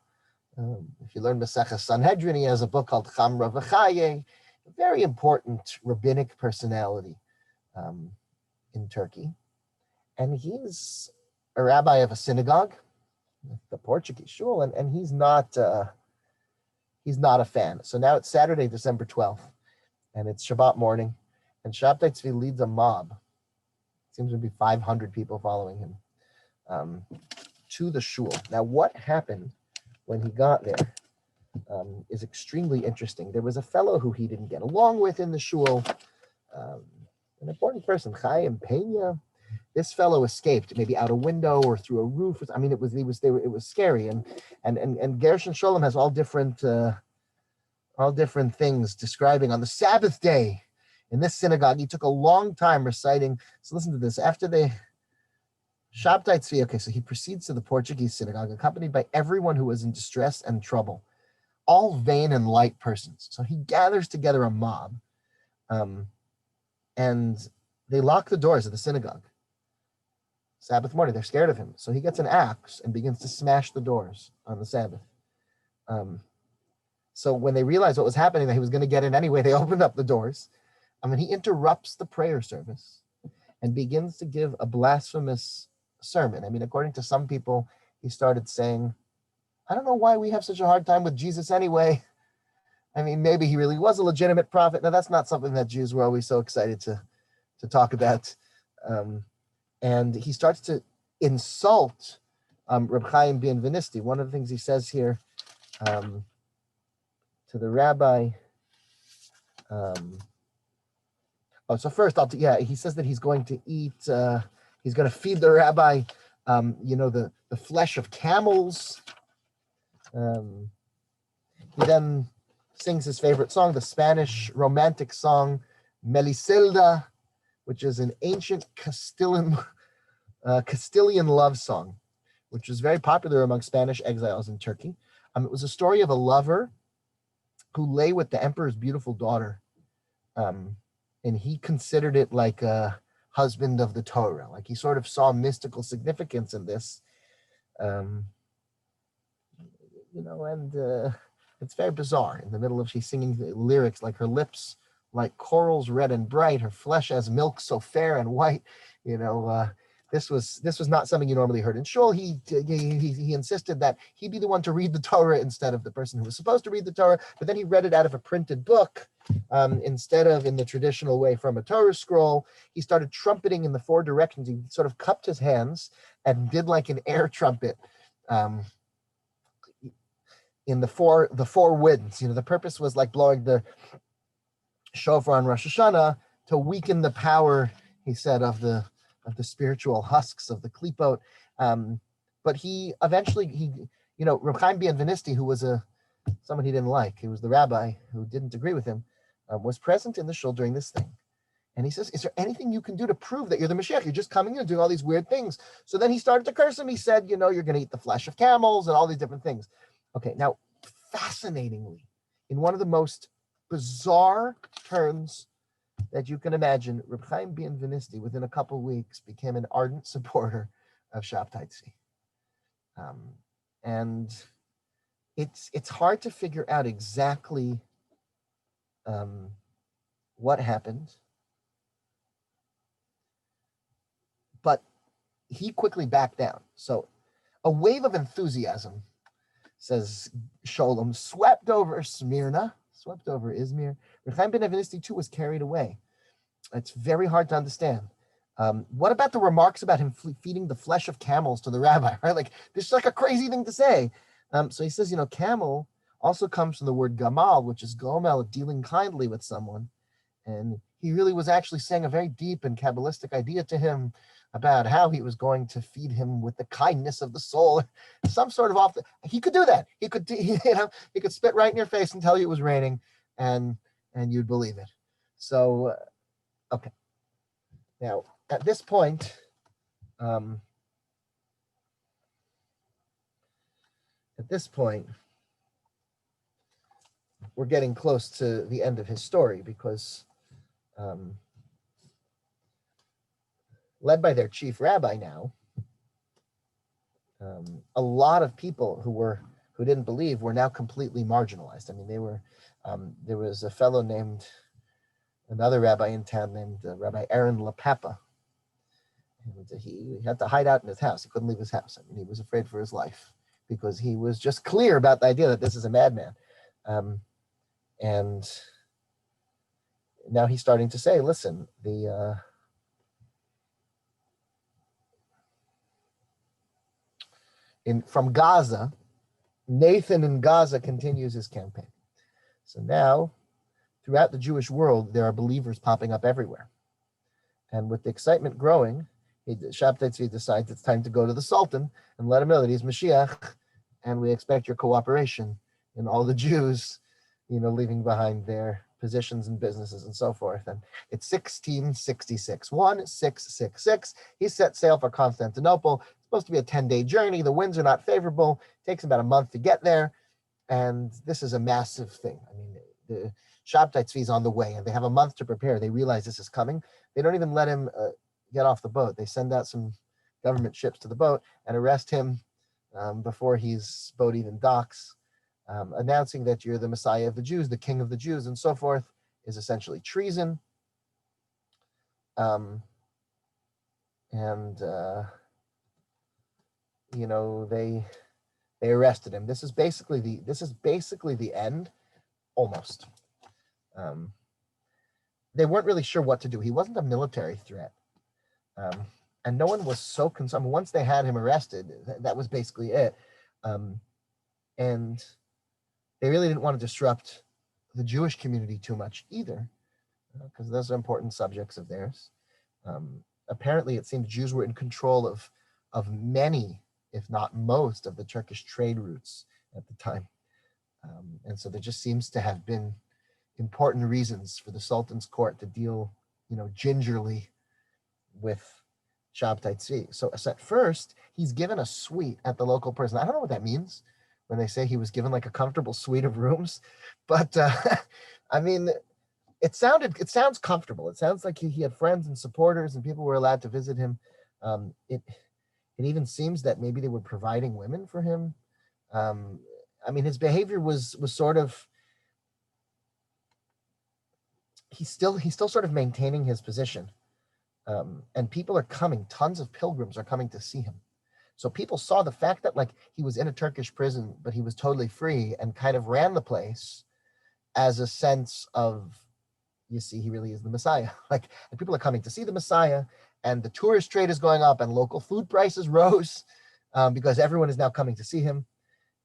If you learn Maseches Sanhedrin, he has a book called Chamra V'Chaye, a very important rabbinic personality in Turkey. And he's a rabbi of a synagogue, the Portuguese shul, and he's not a fan. So now it's Saturday, December 12th, and it's Shabbat morning, and Shabtai Tzvi leads a mob. It seems to be 500 people following him to the shul. Now, what happened when he got there is extremely interesting. There was a fellow who he didn't get along with in the shul, an important person, Chaim Pena. This fellow escaped, maybe out a window or through a roof. I mean, it was scary. And Gershon Sholem has all different things describing on the Sabbath day in this synagogue. He took a long time reciting. So listen to this. After the Shabtai Tzvi, okay, so he proceeds to the Portuguese synagogue, accompanied by everyone who was in distress and trouble. all vain and light persons. So he gathers together a mob, and they lock the doors of the synagogue. Sabbath morning, they're scared of him. So he gets an axe and begins to smash the doors on the Sabbath. So when they realized what was happening, that he was going to get in anyway, they opened up the doors. And then he interrupts the prayer service and begins to give a blasphemous sermon. I mean, according to some people, he started saying, I don't know why we have such a hard time with Jesus anyway. I mean, maybe he really was a legitimate prophet. Now, that's not something that Jews were always so excited to talk about. And he starts to insult Reb Chaim Bienvenisti. One of the things he says here to the rabbi, so first, he says that he's going to eat, he's going to feed the rabbi, the flesh of camels. He then sings his favorite song, the Spanish romantic song, Melisilda, which is an ancient Castilian love song, which was very popular among Spanish exiles in Turkey. It was a story of a lover who lay with the emperor's beautiful daughter, and he considered it like a husband of the Torah. Like he sort of saw mystical significance in this, and it's very bizarre. In the middle of she's singing the lyrics, like her lips like corals red and bright, her flesh as milk so fair and white. This was not something you normally heard in shul. He insisted that he be the one to read the Torah instead of the person who was supposed to read the Torah, but then he read it out of a printed book instead of in the traditional way from a Torah scroll. He started trumpeting in the four directions. He sort of cupped his hands and did like an air trumpet in the four winds. The purpose was like blowing the shofar on Rosh Hashanah to weaken the power, he said, of the spiritual husks of the klipot. But he eventually, Reb Chaim Bienvenisti, who was someone he didn't like, he was the rabbi who didn't agree with him, was present in the shul during this thing. And he says, is there anything you can do to prove that you're the Mashiach? You're just coming in and doing all these weird things. So then he started to curse him. He said, you're going to eat the flesh of camels and all these different things. Okay, now, fascinatingly, in one of the most bizarre turns that you can imagine, Reb Chaim Bienvenisti, within a couple of weeks, became an ardent supporter of Shabtai Tzvi. And it's hard to figure out exactly what happened, but he quickly backed down. So a wave of enthusiasm, says Sholem, swept over Smyrna, swept over Izmir. Reb Chaim Bienvenisti too was carried away. It's very hard to understand. What about the remarks about him feeding the flesh of camels to the rabbi? Right, like this is like a crazy thing to say. So he says, camel also comes from the word gamal, which is gomel, dealing kindly with someone. And he really was actually saying a very deep and Kabbalistic idea to him about how he was going to feed him with the kindness of the soul. Some sort of he could do that. He could, he could spit right in your face and tell you it was raining, and you'd believe it. So, okay. Now, at this point, we're getting close to the end of his story because led by their chief rabbi now, a lot of people who didn't believe were now completely marginalized. I mean, they were, there was a fellow another rabbi in town named Rabbi Aaron LaPapa. And he had to hide out in his house. He couldn't leave his house. I mean, he was afraid for his life because he was just clear about the idea that this is a madman. And now he's starting to say, listen, from Gaza, Nathan in Gaza continues his campaign. So now, throughout the Jewish world, there are believers popping up everywhere. And with the excitement growing, Shabtai Tzvi decides it's time to go to the Sultan and let him know that he's Mashiach, and we expect your cooperation in all the Jews, leaving behind their positions and businesses and so forth. And it's 1666, 1666. He set sail for Constantinople. It's supposed to be a 10-day journey. The winds are not favorable. It takes about a month to get there. And this is a massive thing. I mean, the Shabtai Tzvi is on the way, and they have a month to prepare. They realize this is coming. They don't even let him get off the boat. They send out some government ships to the boat and arrest him before his boat even docks, announcing that you're the Messiah of the Jews, the King of the Jews, and so forth, is essentially treason. They arrested him. This is basically the end, almost. They weren't really sure what to do. He wasn't a military threat, and no one was so concerned. Once they had him arrested, that was basically it. And they really didn't want to disrupt the Jewish community too much either, because those are important subjects of theirs. Apparently, it seems Jews were in control of many, if not most, of the Turkish trade routes at the time. And so there just seems to have been important reasons for the Sultan's court to deal, gingerly with Shabtai Tzvi. So at first, he's given a suite at the local prison. I don't know what that means when they say he was given like a comfortable suite of rooms, but I mean, it sounds comfortable. It sounds like he had friends and supporters and people were allowed to visit him. It even seems that maybe they were providing women for him. I mean, his behavior was sort of, he's still sort of maintaining his position. And people are coming, tons of pilgrims are coming to see him. So people saw the fact that like he was in a Turkish prison, but he was totally free and kind of ran the place as a sense of, you see, he really is the Messiah. Like, and people are coming to see the Messiah, and the tourist trade is going up, and local food prices rose because everyone is now coming to see him.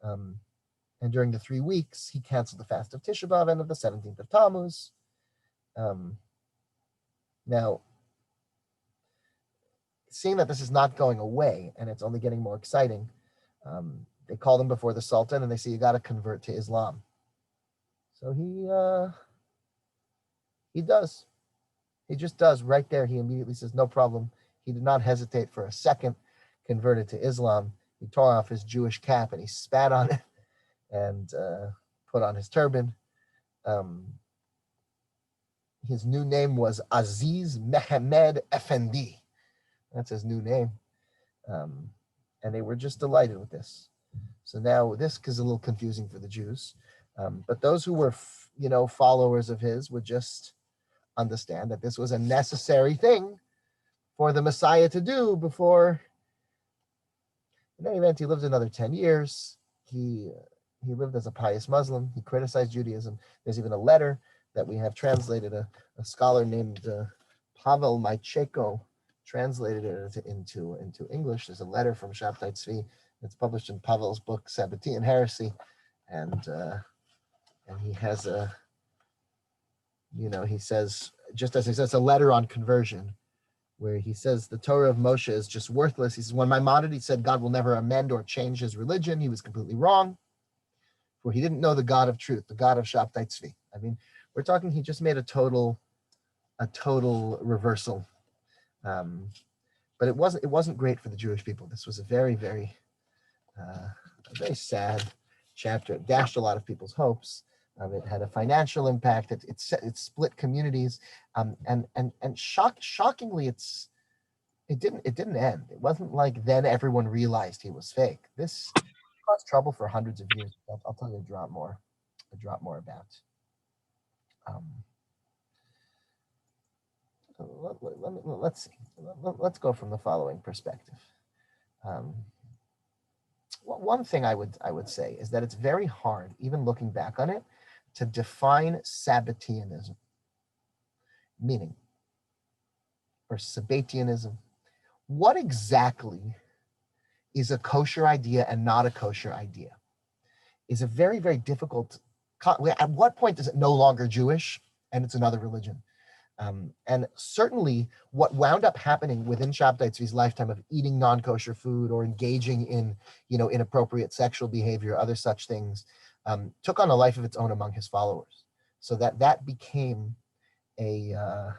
And during the 3 weeks, he canceled the fast of Tisha B'Av and of the 17th of Tammuz. Now, seeing that this is not going away and it's only getting more exciting, they call him before the Sultan and they say, you got to convert to Islam. So he does. He just does right there. He immediately says, no problem. He did not hesitate for a second, converted to Islam. He tore off his Jewish cap and he spat on it and put on his turban. His new name was Aziz Mehmed Effendi. That's his new name. And they were just delighted with this. So now this is a little confusing for the Jews. But those who were, followers of his would just understand that this was a necessary thing for the Messiah to do before. In any event, he lived another 10 years. He lived as a pious Muslim. He criticized Judaism. There's even a letter that we have translated. A scholar named Pavel Maicheko translated it into English. There's a letter from Shabtai Tzvi that's published in Pavel's book Sabbatean Heresy, and he has he says, just as he says, a letter on conversion, where he says the Torah of Moshe is just worthless. He says, when Maimonides said God will never amend or change his religion, he was completely wrong, for he didn't know the God of truth, the God of Shabtai Tzvi. I mean, we're talking, he just made a total reversal. But it wasn't great for the Jewish people. This was a very, very, very sad chapter. It dashed a lot of people's hopes. It had a financial impact. It split communities, and shockingly, it didn't end. It wasn't like then everyone realized he was fake. This caused trouble for hundreds of years. I'll tell you a drop more about. Let's see. Let's go from the following perspective. One thing I would say is that it's very hard, even looking back on it, to define Sabbateanism, meaning, or Sabbatianism. What exactly is a kosher idea and not a kosher idea? Is a very, very difficult. At what point is it no longer Jewish and it's another religion? And certainly what wound up happening within Shabtai Tzvi's lifetime of eating non-kosher food or engaging in, inappropriate sexual behavior, other such things, took on a life of its own among his followers. So that became a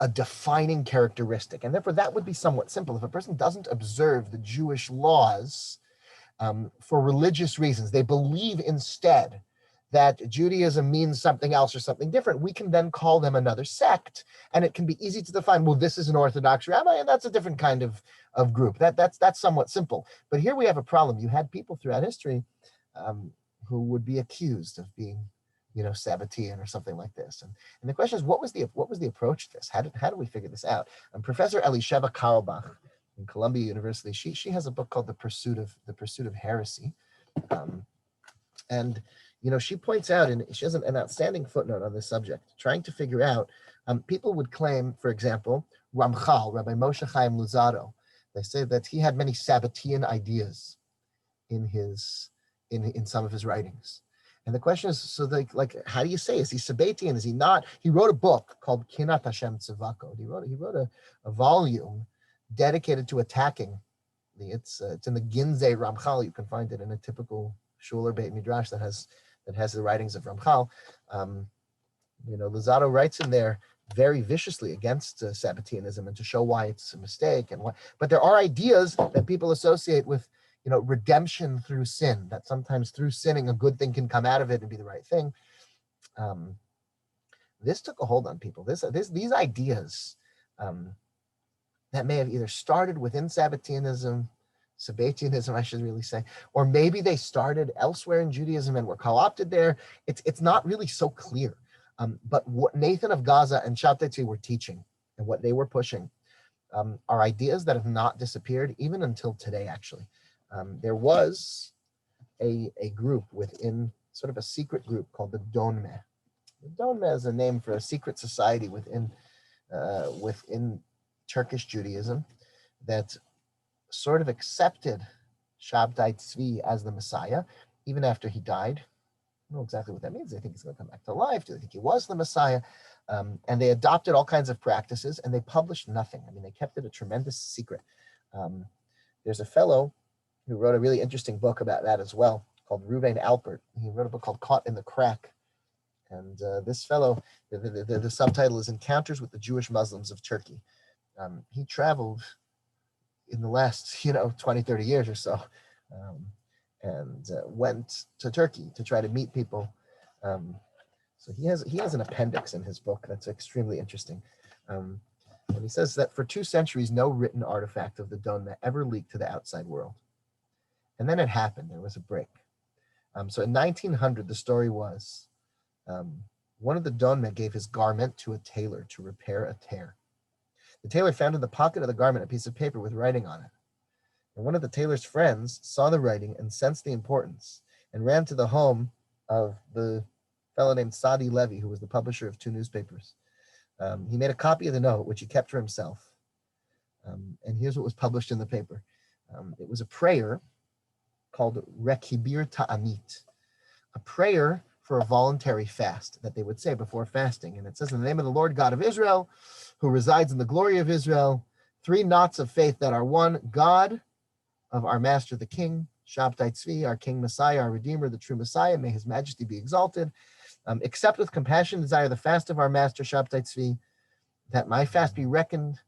a defining characteristic. And therefore that would be somewhat simple. If a person doesn't observe the Jewish laws for religious reasons, they believe instead that Judaism means something else or something different, we can then call them another sect. And it can be easy to define, well, this is an Orthodox rabbi, and that's a different kind of group. That's somewhat simple. But here we have a problem. You had people throughout history who would be accused of being, Sabbatean or something like this. And the question is, what was the approach to this? How do we figure this out? Professor Elisheva Karlbach in Columbia University, she has a book called The Pursuit of Heresy. And she points out, and she has an outstanding footnote on this subject, trying to figure out, people would claim, for example, Ramchal, Rabbi Moshe Chaim Luzzatto, they say that he had many Sabbatean ideas in some of his writings. And the question is, so like, how do you say, is he Sabbatean? Is he not? He wrote a book called Kinat Hashem Tzivakot. He wrote a volume dedicated to attacking it's in the Ginzei Ramchal. You can find it in a typical Shul or Beit Midrash that has the writings of Ramchal. Luzzatto writes in there very viciously against Sabbateanism and to show why it's a mistake and why. But there are ideas that people associate with, redemption through sin. That sometimes through sinning, a good thing can come out of it and be the right thing. This took a hold on people. These ideas that may have either started within Sabbateanism, I should really say, or maybe they started elsewhere in Judaism and were co-opted there. It's not really so clear. But what Nathan of Gaza and Shabtai Tzvi were teaching and what they were pushing are ideas that have not disappeared even until today, actually. There was a group within, sort of a secret group called the Donmeh. The Donmeh is a name for a secret society within Turkish Judaism that sort of accepted Shabtai Tzvi as the Messiah, even after he died. I don't know exactly what that means. They think he's going to come back to life. Do they think he was the Messiah? And they adopted all kinds of practices, and they published nothing. I mean, they kept it a tremendous secret. There's a fellow who wrote a really interesting book about that as well, called Ruvain Alpert. He wrote a book called Caught in the Crack. And this fellow, the subtitle is Encounters with the Jewish Muslims of Turkey. He traveled in the last, 20, 30 years or so, and went to Turkey to try to meet people. So he has an appendix in his book that's extremely interesting. And he says that for 2 centuries, no written artifact of the Donmeh ever leaked to the outside world. And then it happened. There was a break. So in 1900, the story was one of the Donmeh gave his garment to a tailor to repair a tear. The tailor found in the pocket of the garment a piece of paper with writing on it. And one of the tailor's friends saw the writing and sensed the importance and ran to the home of the fellow named Sadi Levy, who was the publisher of 2 newspapers. He made a copy of the note, which he kept for himself. And here's what was published in the paper. It was a prayer called Rekibir Ta'anit, a prayer for a voluntary fast that they would say before fasting. And it says, in the name of the Lord God of Israel, who resides in the glory of Israel, 3 knots of faith that are one, God of our master the king, Shabtai Tzvi, our king Messiah, our Redeemer, the true Messiah, may his majesty be exalted. Accept with compassion desire the fast of our master Shabtai Tzvi, that my fast be reckoned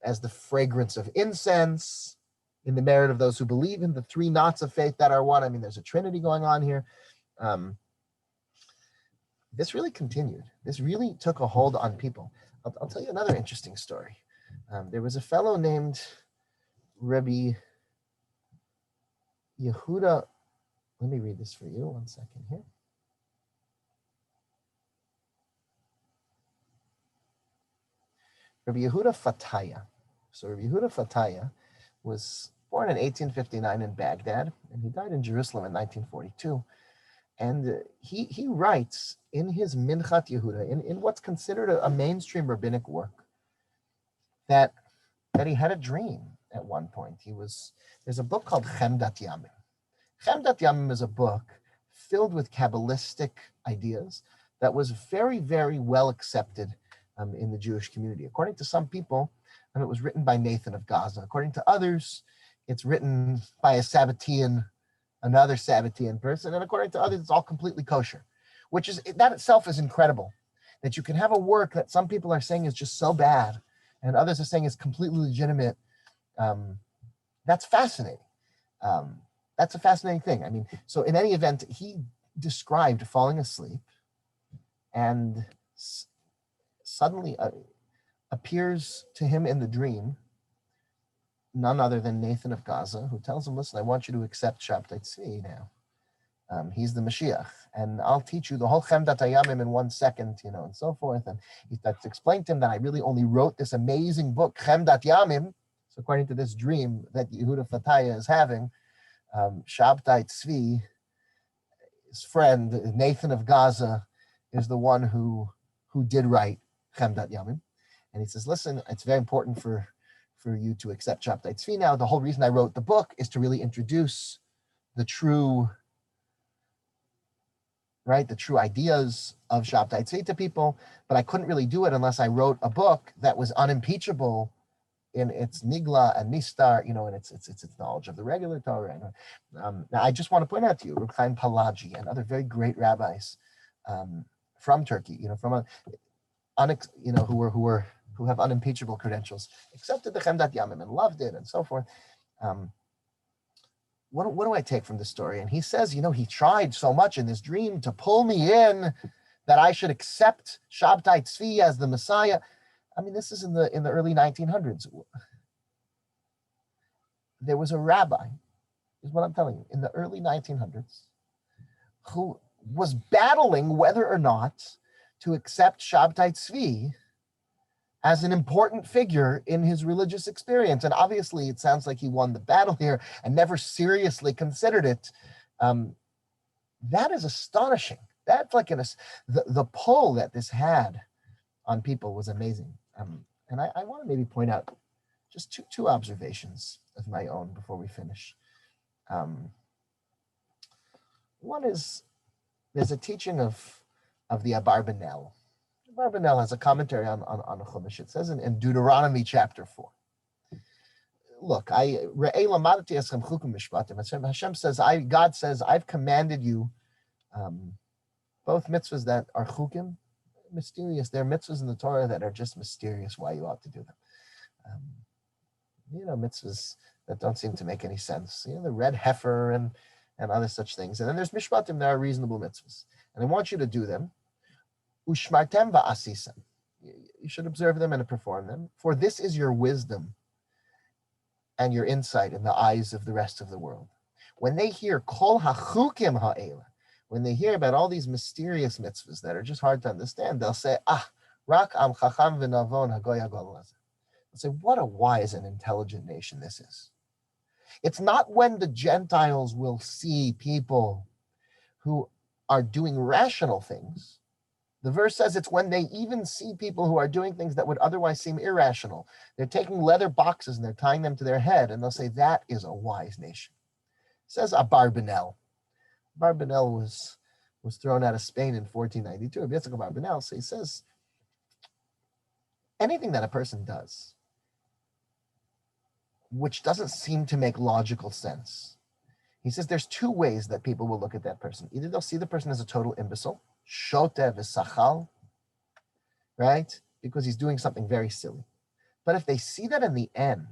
as the fragrance of incense in the merit of those who believe in the 3 knots of faith that are one. I mean, there's a trinity going on here. This really continued. This really took a hold on people. I'll tell you another interesting story. There was a fellow named Rabbi Yehuda. Let me read this for you. 1 second here. Rabbi Yehuda Fataya. So Rabbi Yehuda Fataya was born in 1859 in Baghdad, and he died in Jerusalem in 1942. And he writes in his Minchat Yehuda, in what's considered a mainstream rabbinic work, that he had a dream at one point. There's a book called Chemdat Yamim. Chemdat Yamim is a book filled with Kabbalistic ideas that was very, very well accepted in the Jewish community. According to some people, it was written by Nathan of Gaza. According to others, it's written by another Sabbatean person, and according to others, it's all completely kosher, that itself is incredible. that you can have a work that some people are saying is just so bad and others are saying is completely legitimate. That's fascinating. That's a fascinating thing. I mean, so in any event, he described falling asleep and suddenly appears to him in the dream none other than Nathan of Gaza, who tells him, listen, I want you to accept Shabtai Tzvi now. He's the Mashiach, and I'll teach you the whole Chemdat Hayamim in 1 second, and so forth. And he starts to explain to him that I really only wrote this amazing book, Chemdat Yamim. So according to this dream that Yehuda Fataya is having, Shabtai Tzvi, his friend Nathan of Gaza, is the one who did write Chemdat Yamim. And he says, listen, it's very important for you to accept Shabtai Tzvi now. The whole reason I wrote the book is to really introduce the true ideas of Shabtai Tzvi to people, but I couldn't really do it unless I wrote a book that was unimpeachable in its nigla and nistar, and its knowledge of the regular Torah. Now, I just want to point out to you, Reb Chaim Palagi and other very great rabbis from Turkey, who have unimpeachable credentials, accepted the Chemdat Yamim and loved it and so forth. What do I take from this story? And he says, he tried so much in this dream to pull me in that I should accept Shabtai Tzvi as the Messiah. I mean, this is in the early 1900s. There was a rabbi, is what I'm telling you, in the early 1900s, who was battling whether or not to accept Shabtai Tzvi as an important figure in his religious experience. And obviously it sounds like he won the battle here and never seriously considered it. That is astonishing. That's like the pull that this had on people was amazing. And I want to maybe point out just two observations of my own before we finish. One is, there's a teaching of the Abarbanel. Abarbanel has a commentary on a Chumash. It says in Deuteronomy chapter 4. Look, Hashem says, God says, I've commanded you both mitzvahs that are chukim, mysterious. There are mitzvahs in the Torah that are just mysterious why you ought to do them. Mitzvahs that don't seem to make any sense. The red heifer and other such things. And then there's mishpatim that are reasonable mitzvahs. And I want you to do them. Ushmartem va'asisem. You should observe them and perform them. For this is your wisdom and your insight in the eyes of the rest of the world. When they hear kol hachukim ha'ela, when they hear about all these mysterious mitzvahs that are just hard to understand, they'll say, rak am chacham v'navon hagoy hagol hazeh. They'll say, what a wise and intelligent nation this is. It's not when the Gentiles will see people who are doing rational things. The verse says it's when they even see people who are doing things that would otherwise seem irrational. They're taking leather boxes and they're tying them to their head, and they'll say, that is a wise nation. It says Abarbanel. Abarbanel was thrown out of Spain in 1492. Yitzchak Abarbanel, so he says, anything that a person does which doesn't seem to make logical sense, he says there's two ways that people will look at that person. Either they'll see the person as a total imbecile, shotev v'sachal, right? Because he's doing something very silly. But if they see that in the end,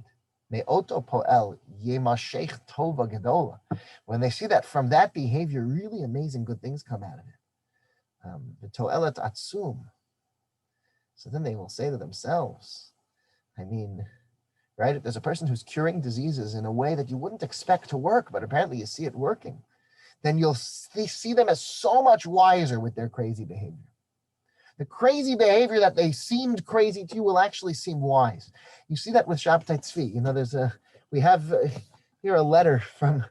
me'oto poel yemashech tova gedola, when they see that from that behavior, really amazing good things come out of it. V'toelet atzum. So then they will say to themselves, right? If there's a person who's curing diseases in a way that you wouldn't expect to work, but apparently you see it working, then you'll see them as so much wiser with their crazy behavior. The crazy behavior that they seemed crazy to you will actually seem wise. You see that with Shabtai Tzvi. We have here a letter from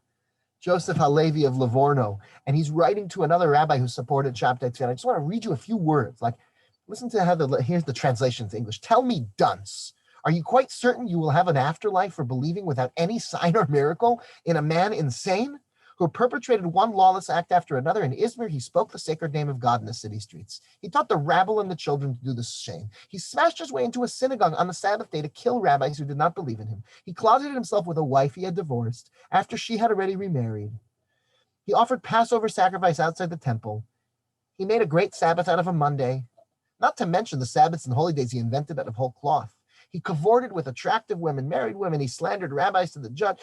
Joseph Halevi of Livorno, and he's writing to another rabbi who supported Shabtai Tzvi. And I just want to read you a few words. Listen to here's the translation to English. Tell me, dunce, are you quite certain you will have an afterlife for believing without any sign or miracle in a man insane who perpetrated one lawless act after another? In Izmir, he spoke the sacred name of God in the city streets. He taught the rabble and the children to do the same. He smashed his way into a synagogue on the Sabbath day to kill rabbis who did not believe in him. He closeted himself with a wife he had divorced after she had already remarried. He offered Passover sacrifice outside the temple. He made a great Sabbath out of a Monday. Not to mention the Sabbaths and holy days he invented out of whole cloth. He cavorted with attractive women, married women. He slandered rabbis to the judge.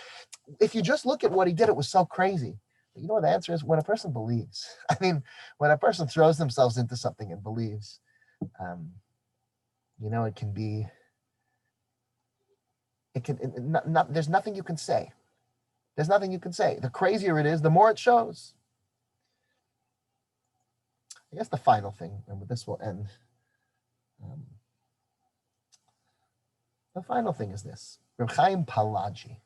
If you just look at what he did, it was so crazy. But you know what the answer is? When a person believes. I mean, when a person throws themselves into something and believes, it can be, there's nothing you can say. There's nothing you can say. The crazier it is, the more it shows. I guess the final thing, and with this will end. The final thing is this. Reb Chaim Palaji.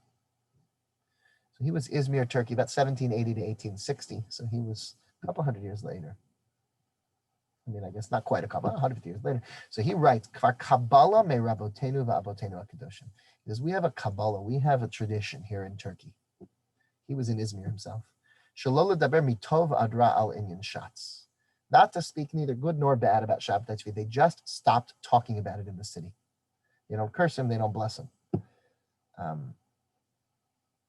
So he was Izmir, Turkey, about 1780 to 1860. So he was a couple hundred years later. I mean, I guess not quite a couple, 150 years later. So he writes, Kvar Kabbalah me Rabotenu va'Abotenu HaKadoshim. He says, we have a Kabbalah, we have a tradition here in Turkey. He was in Izmir himself. Shelo ledaber mitov adra al inyan shatz. Not to speak neither good nor bad about Shabtai Tzvi. They just stopped talking about it in the city. They don't curse him, they don't bless him.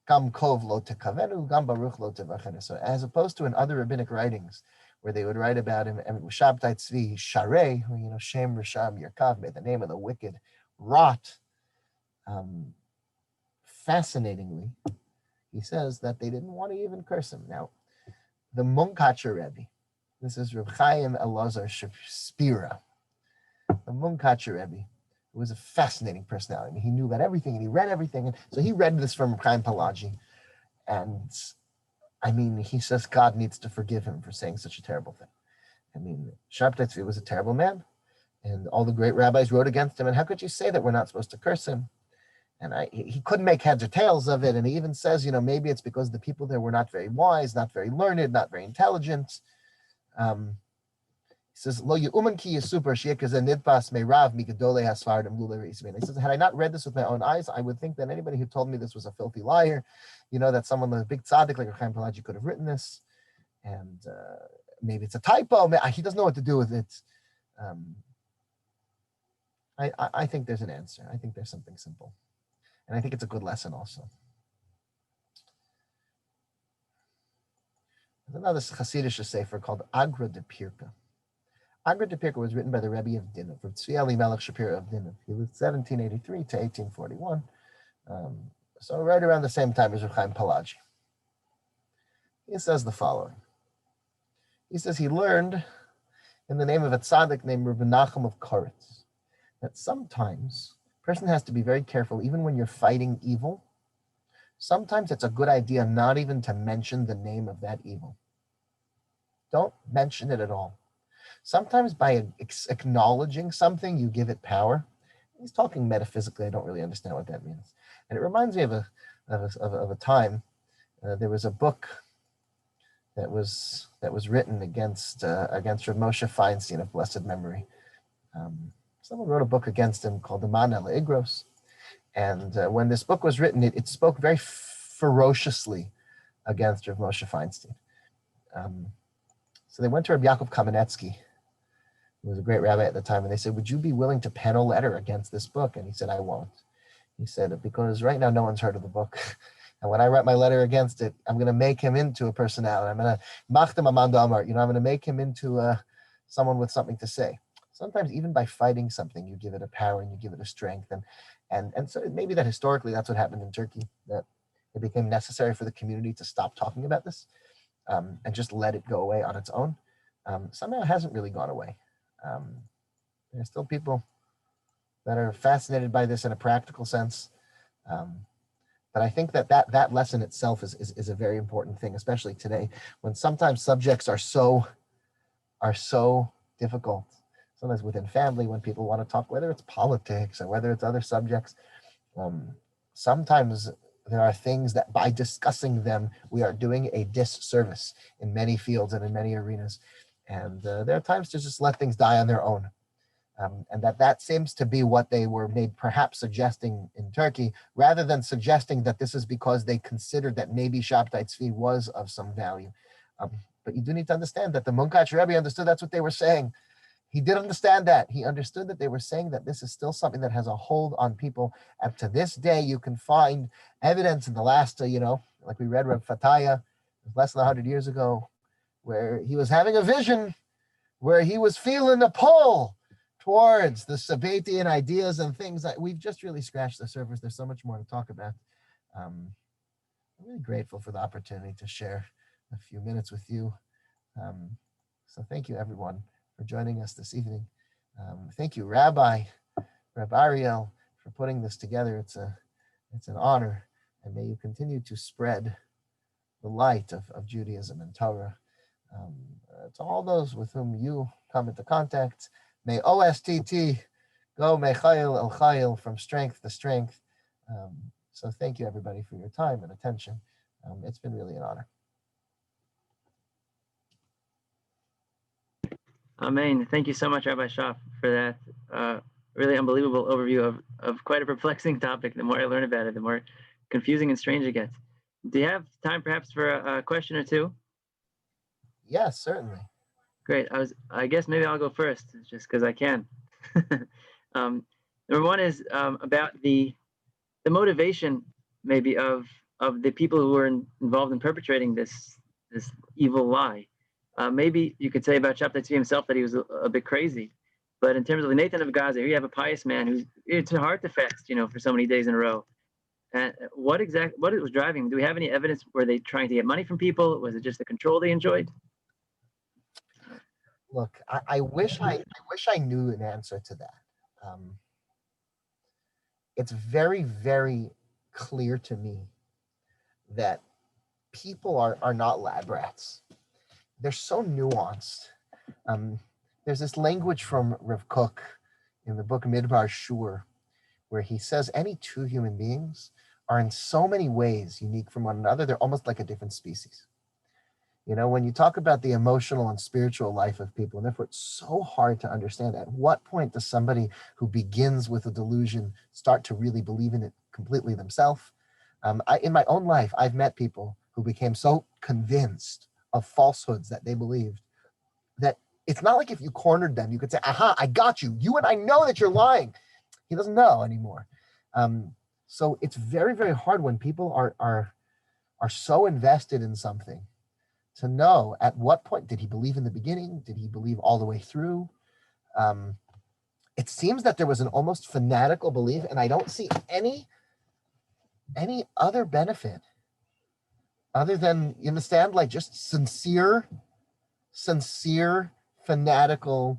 Gam kov lo tekavenu, gam baruch lo tevachenu. So as opposed to in other rabbinic writings, where they would write about him, and Shabtai Tzvi Sharei, Shem Risham Yerkav, may the name of the wicked rot. Fascinatingly, he says that they didn't want to even curse him. Now, the Munkacher Rebbe, this is Reb Chaim Elazar Spira, the Munkacher Rebbe, who was a fascinating personality. I mean, he knew about everything and he read everything. And so he read this from Reb Chaim Palaji. And I mean, he says God needs to forgive him for saying such a terrible thing. I mean, Shabtai Tzvi was a terrible man. And all the great rabbis wrote against him. And how could you say that we're not supposed to curse him? And he couldn't make heads or tails of it. And he even says, maybe it's because the people there were not very wise, not very learned, not very intelligent. He says, "Lo yu'uman ki yisuper she'ekazen nidpas meirav migadolei hasfardim lule reismin." He says, had I not read this with my own eyes, I would think that anybody who told me this was a filthy liar, that someone, a big tzaddik like Chaim Palaji, could have written this, and maybe it's a typo. He doesn't know what to do with it. I think there's an answer. I think there's something simple, and I think it's a good lesson also. There's another Hasidic sefer called Agra de Pirka. Agra de Pirka was written by the Rebbe of Dinov, from Tzvi Elimelech Shapiro of Dinov. He lived 1783 to 1841, so right around the same time as Reb Chaim Palaji. He says the following. He says he learned in the name of a tzaddik named Rabbi Nachum of Koretz that sometimes a person has to be very careful, even when you're fighting evil. Sometimes it's a good idea not even to mention the name of that evil. Don't mention it at all. Sometimes by acknowledging something, you give it power. He's talking metaphysically. I don't really understand what that means. And it reminds me of a time. There was a book that was written against Rav Moshe Feinstein of blessed memory. Someone wrote a book against him called the Man El Igros. And when this book was written, it spoke very ferociously against Rav Moshe Feinstein. So they went to Rabbi Yaakov Kamenetsky, who was a great rabbi at the time, and they said, would you be willing to pen a letter against this book? And he said, I won't. He said, because right now no one's heard of the book. And when I write my letter against it, I'm going to make him into a personality. I'm going to machtem amanda amar. I'm going to make him into someone with something to say. Sometimes even by fighting something, you give it a power and you give it a strength. And so maybe that historically that's what happened in Turkey, that it became necessary for the community to stop talking about this and just let it go away on its own. Somehow it hasn't really gone away. There's still people that are fascinated by this in a practical sense. But I think that lesson itself is a very important thing, especially today, when sometimes subjects are so difficult. Sometimes within family, when people want to talk, whether it's politics or whether it's other subjects, sometimes there are things that by discussing them, we are doing a disservice in many fields and in many arenas. And there are times to just let things die on their own. And that seems to be what they were perhaps suggesting in Turkey, rather than suggesting that this is because they considered that maybe Shabtai Tzvi was of some value. But you do need to understand that the Munkach Rebbe understood that's what they were saying. He did understand that. He understood that they were saying that this is still something that has a hold on people. And to this day, you can find evidence in the last, like we read Reb Fataya less than 100 years ago, where he was having a vision, where he was feeling a pull towards the Sabbatian ideas and things that we've just really scratched the surface. There's so much more to talk about. I'm really grateful for the opportunity to share a few minutes with you. So thank you, everyone, for joining us this evening. Thank you, Rabbi Ariel, for putting this together. It's an honor, and may you continue to spread the light of Judaism and Torah to all those with whom you come into contact. May OSTT go Mechail El Chayil, from strength to strength. So thank you, everybody, for your time and attention. It's been really an honor. Amen. Thank you so much, Rabbi Shoff, for that really unbelievable overview of quite a perplexing topic. The more I learn about it, the more confusing and strange it gets. Do you have time perhaps for a question or two? Yes, certainly. Great. I guess maybe I'll go first, just because I can. Number one is about the motivation, maybe, of the people who were involved in perpetrating this evil lie. Maybe you could say about Shabtai Tzvi himself that he was a bit crazy, but in terms of the Nathan of Gaza, here you have a pious man it's hard to fast, for so many days in a row. And what was driving him? Do we have any evidence? Were they trying to get money from people? Was it just the control they enjoyed? Look, I wish I knew an answer to that. It's very, very clear to me that people are not lab rats. They're so nuanced. There's this language from Rav Kook in the book Midbar Shur, where he says any two human beings are in so many ways unique from one another. They're almost like a different species. When you talk about the emotional and spiritual life of people, and therefore it's so hard to understand, at what point does somebody who begins with a delusion start to really believe in it completely themselves? In my own life, I've met people who became so convinced of falsehoods that they believed that it's not like if you cornered them, you could say, aha, I got you. You and I know that you're lying. He doesn't know anymore. So it's very, very hard when people are so invested in something to know at what point did he believe in the beginning? Did he believe all the way through? It seems that there was an almost fanatical belief, and I don't see any other benefit other than, you understand, like just sincere, fanatical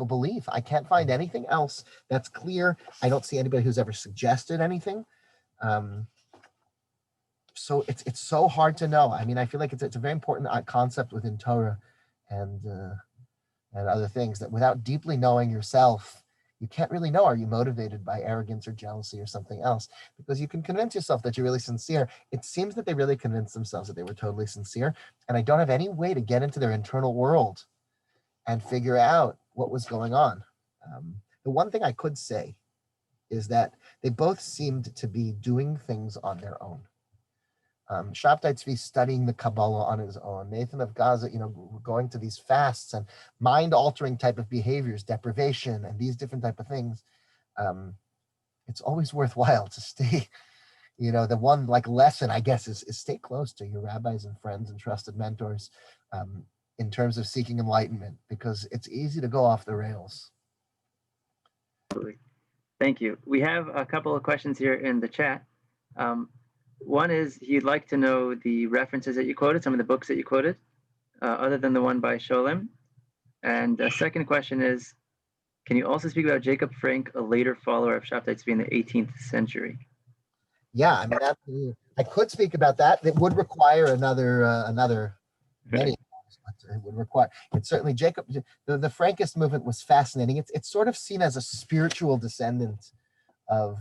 belief. I can't find anything else that's clear. I don't see anybody who's ever suggested anything. So it's so hard to know. I mean, I feel like it's a very important concept within Torah and other things, that without deeply knowing yourself, you can't really know, are you motivated by arrogance or jealousy or something else? Because you can convince yourself that you're really sincere. It seems that they really convinced themselves that they were totally sincere, and I don't have any way to get into their internal world and figure out what was going on. The one thing I could say is that they both seemed to be doing things on their own. Shabtai Tzvi studying the Kabbalah on his own. Nathan of Gaza, going to these fasts and mind-altering type of behaviors, deprivation, and these different type of things. It's always worthwhile to stay, the one lesson, I guess, is stay close to your rabbis and friends and trusted mentors in terms of seeking enlightenment, because it's easy to go off the rails. Absolutely. Thank you. We have a couple of questions here in the chat. One is he'd like to know the references that you quoted, some of the books that you quoted, other than the one by Sholem. And the second question is, can you also speak about Jacob Frank, a later follower of Shabtai Tzvi in the 18th century? Yeah, I mean, I could speak about that. It would require another many. It would require. It's certainly Jacob. The Frankist movement was fascinating. It's sort of seen as a spiritual descendant of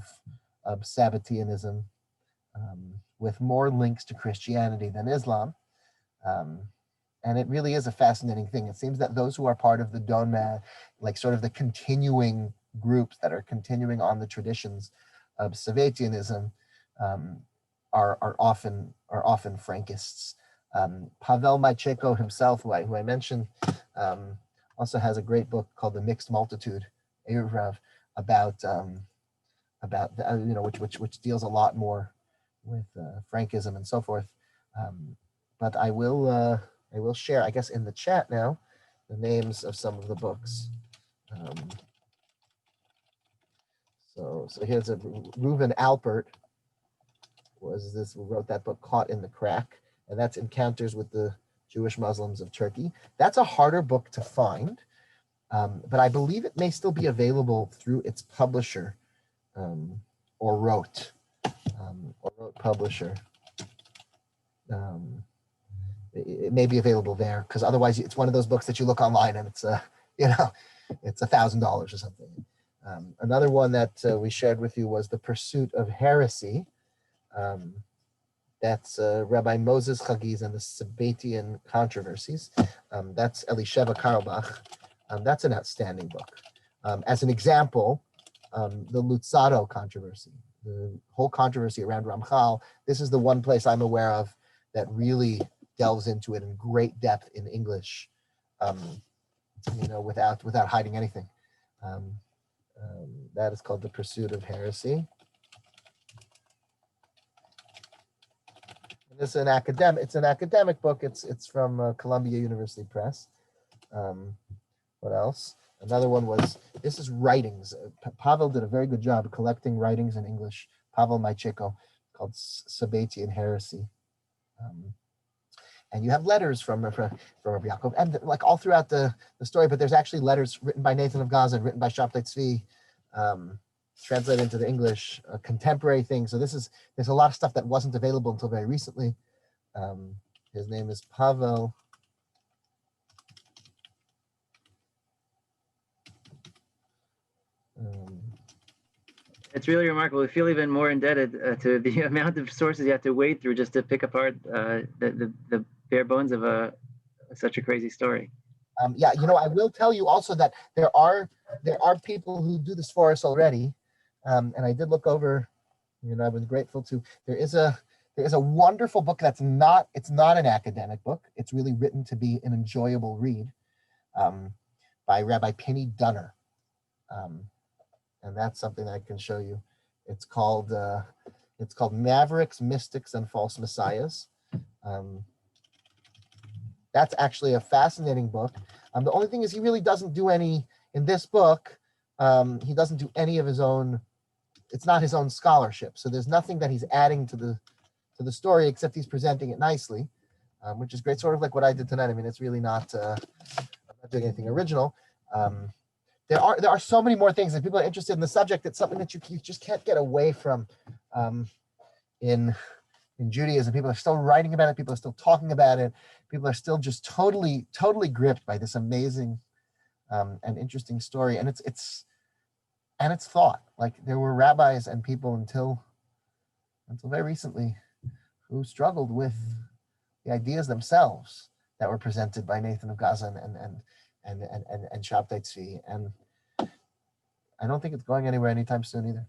Sabbateanism, with more links to Christianity than Islam. And it really is a fascinating thing. It seems that those who are part of the Donma, like sort of the continuing groups that are continuing on the traditions of Sabbateanism, are often Frankists. Pavel Maicheko himself, who I mentioned, also has a great book called The Mixed Multitude, Erev, about which deals a lot more with Frankism and so forth. But I will share, I guess, in the chat now, the names of some of the books. So here's a Reuven Alpert who wrote that book, Caught in the Crack, and that's Encounters with the Jewish Muslims of Turkey. That's a harder book to find, but I believe it may still be available through its publisher, or wrote publisher. It may be available there, because otherwise it's one of those books that you look online and it's it's $1,000 or something. Another one that we shared with you was The Pursuit of Heresy. That's Rabbi Moses Chagiz and the Sabbatian Controversies. That's Elisheva Karlbach. That's an outstanding book. As an example, the Luzzatto controversy, the whole controversy around Ramchal, this is the one place I'm aware of that really delves into it in great depth in English, without hiding anything. That is called The Pursuit of Heresy. And this is it's an academic book. It's from Columbia University Press. What else? Another one was, this is writings. Pavel did a very good job of collecting writings in English. Pavel Maicheko, called Sabbatian Heresy. And you have letters from Rabbi Yaakov, and like all throughout the story, but there's actually letters written by Nathan of Gaza and written by Shabtai Tzvi, translated into the English, contemporary things. So there's a lot of stuff that wasn't available until very recently. His name is Pavel. It's really remarkable. We feel even more indebted to the amount of sources you have to wade through just to pick apart the bare bones of such a crazy story. I will tell you also that there are people who do this for us already, and I did look over. I was grateful to. There is a wonderful book it's not an academic book. It's really written to be an enjoyable read, by Rabbi Penny Dunner. And that's something I can show you. It's called Mavericks, Mystics, and False Messiahs. That's actually a fascinating book. The only thing is he really doesn't do any, in this book, he doesn't do any of his own, it's not his own scholarship. So there's nothing that he's adding to the story, except he's presenting it nicely, which is great, sort of like what I did tonight. I mean, it's really not, I'm not doing anything original. There are so many more things that people are interested in the subject. It's something that you just can't get away from in Judaism. People are still writing about it. People are still talking about it. People are still just totally gripped by this amazing and interesting story. And it's thought. Like, there were rabbis and people until very recently who struggled with the ideas themselves that were presented by Nathan of Gaza and Shabtai Tzvi, and I don't think it's going anywhere anytime soon either.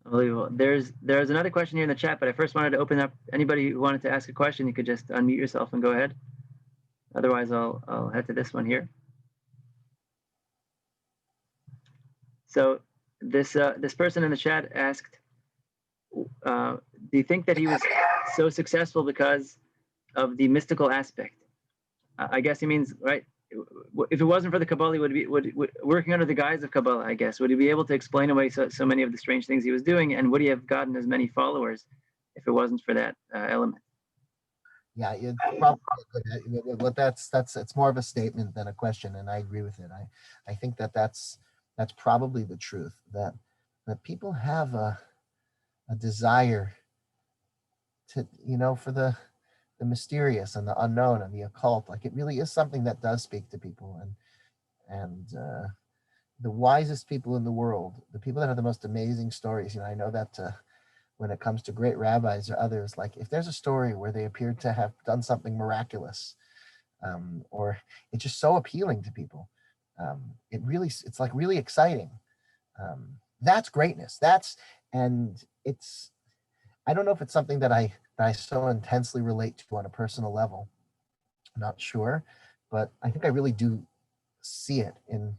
Unbelievable. There's another question here in the chat, but I first wanted to open up. Anybody who wanted to ask a question, you could just unmute yourself and go ahead. Otherwise, I'll head to this one here. So this person in the chat asked, do you think that he was so successful because of the mystical aspect? I guess he means, right? If it wasn't for the Kabbalah, would working under the guise of Kabbalah, I guess, would he be able to explain away so many of the strange things he was doing, and would he have gotten as many followers if it wasn't for that element? Yeah, it's probably good. But that's it's more of a statement than a question, and I agree with it. I think that's probably the truth, that people have a desire to, for the mysterious and the unknown and the occult. Like, it really is something that does speak to people, and the wisest people in the world, the people that have the most amazing stories. I know that when it comes to great rabbis or others, like, if there's a story where they appear to have done something miraculous, or it's just so appealing to people, it's like really exciting. That's greatness. I don't know if it's something that I so intensely relate to on a personal level. I'm not sure, but I think I really do see it in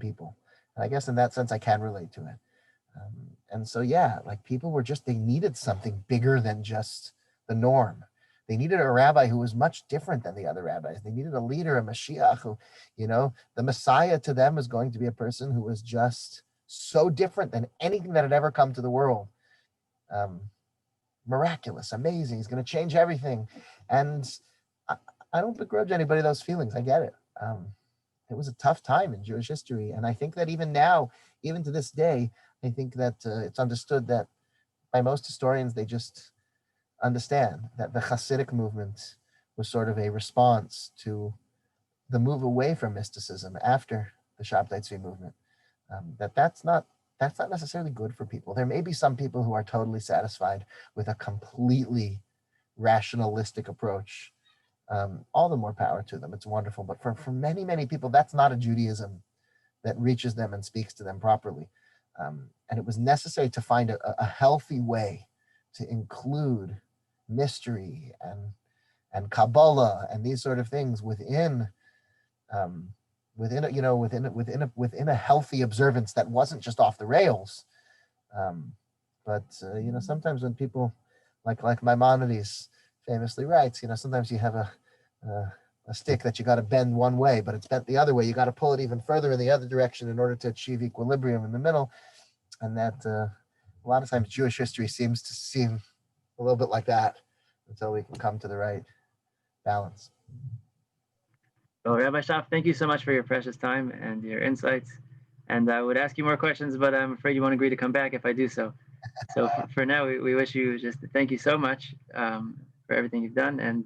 people. And I guess in that sense, I can relate to it. And so, yeah, like, people were they needed something bigger than just the norm. They needed a rabbi who was much different than the other rabbis. They needed a leader, a Mashiach, who, the Messiah to them was going to be a person who was just so different than anything that had ever come to the world. Miraculous, amazing. He's going to change everything. And I don't begrudge anybody those feelings. I get it. It was a tough time in Jewish history. And I think that even now, even to this day, I think that it's understood that by most historians, they just understand that the Hasidic movement was sort of a response to the move away from mysticism after the Shabtai Tzvi movement. That's not necessarily good for people. There may be some people who are totally satisfied with a completely rationalistic approach. All the more power to them. It's wonderful. But for many, many people, that's not a Judaism that reaches them and speaks to them properly. And it was necessary to find a healthy way to include mystery and Kabbalah and these sort of things within a healthy observance that wasn't just off the rails. But sometimes when people like Maimonides famously writes, sometimes you have a stick that you got to bend one way, but it's bent the other way. You got to pull it even further in the other direction in order to achieve equilibrium in the middle. And that a lot of times Jewish history seems to seem a little bit like that until we can come to the right balance. Well, Rabbi Shoff, thank you so much for your precious time and your insights. And I would ask you more questions, but I'm afraid you won't agree to come back if I do so. So for now, we wish you just thank you so much for everything you've done. And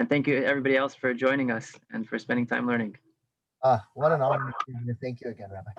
thank you everybody else for joining us and for spending time learning. What an honor. Thank you again, Rabbi.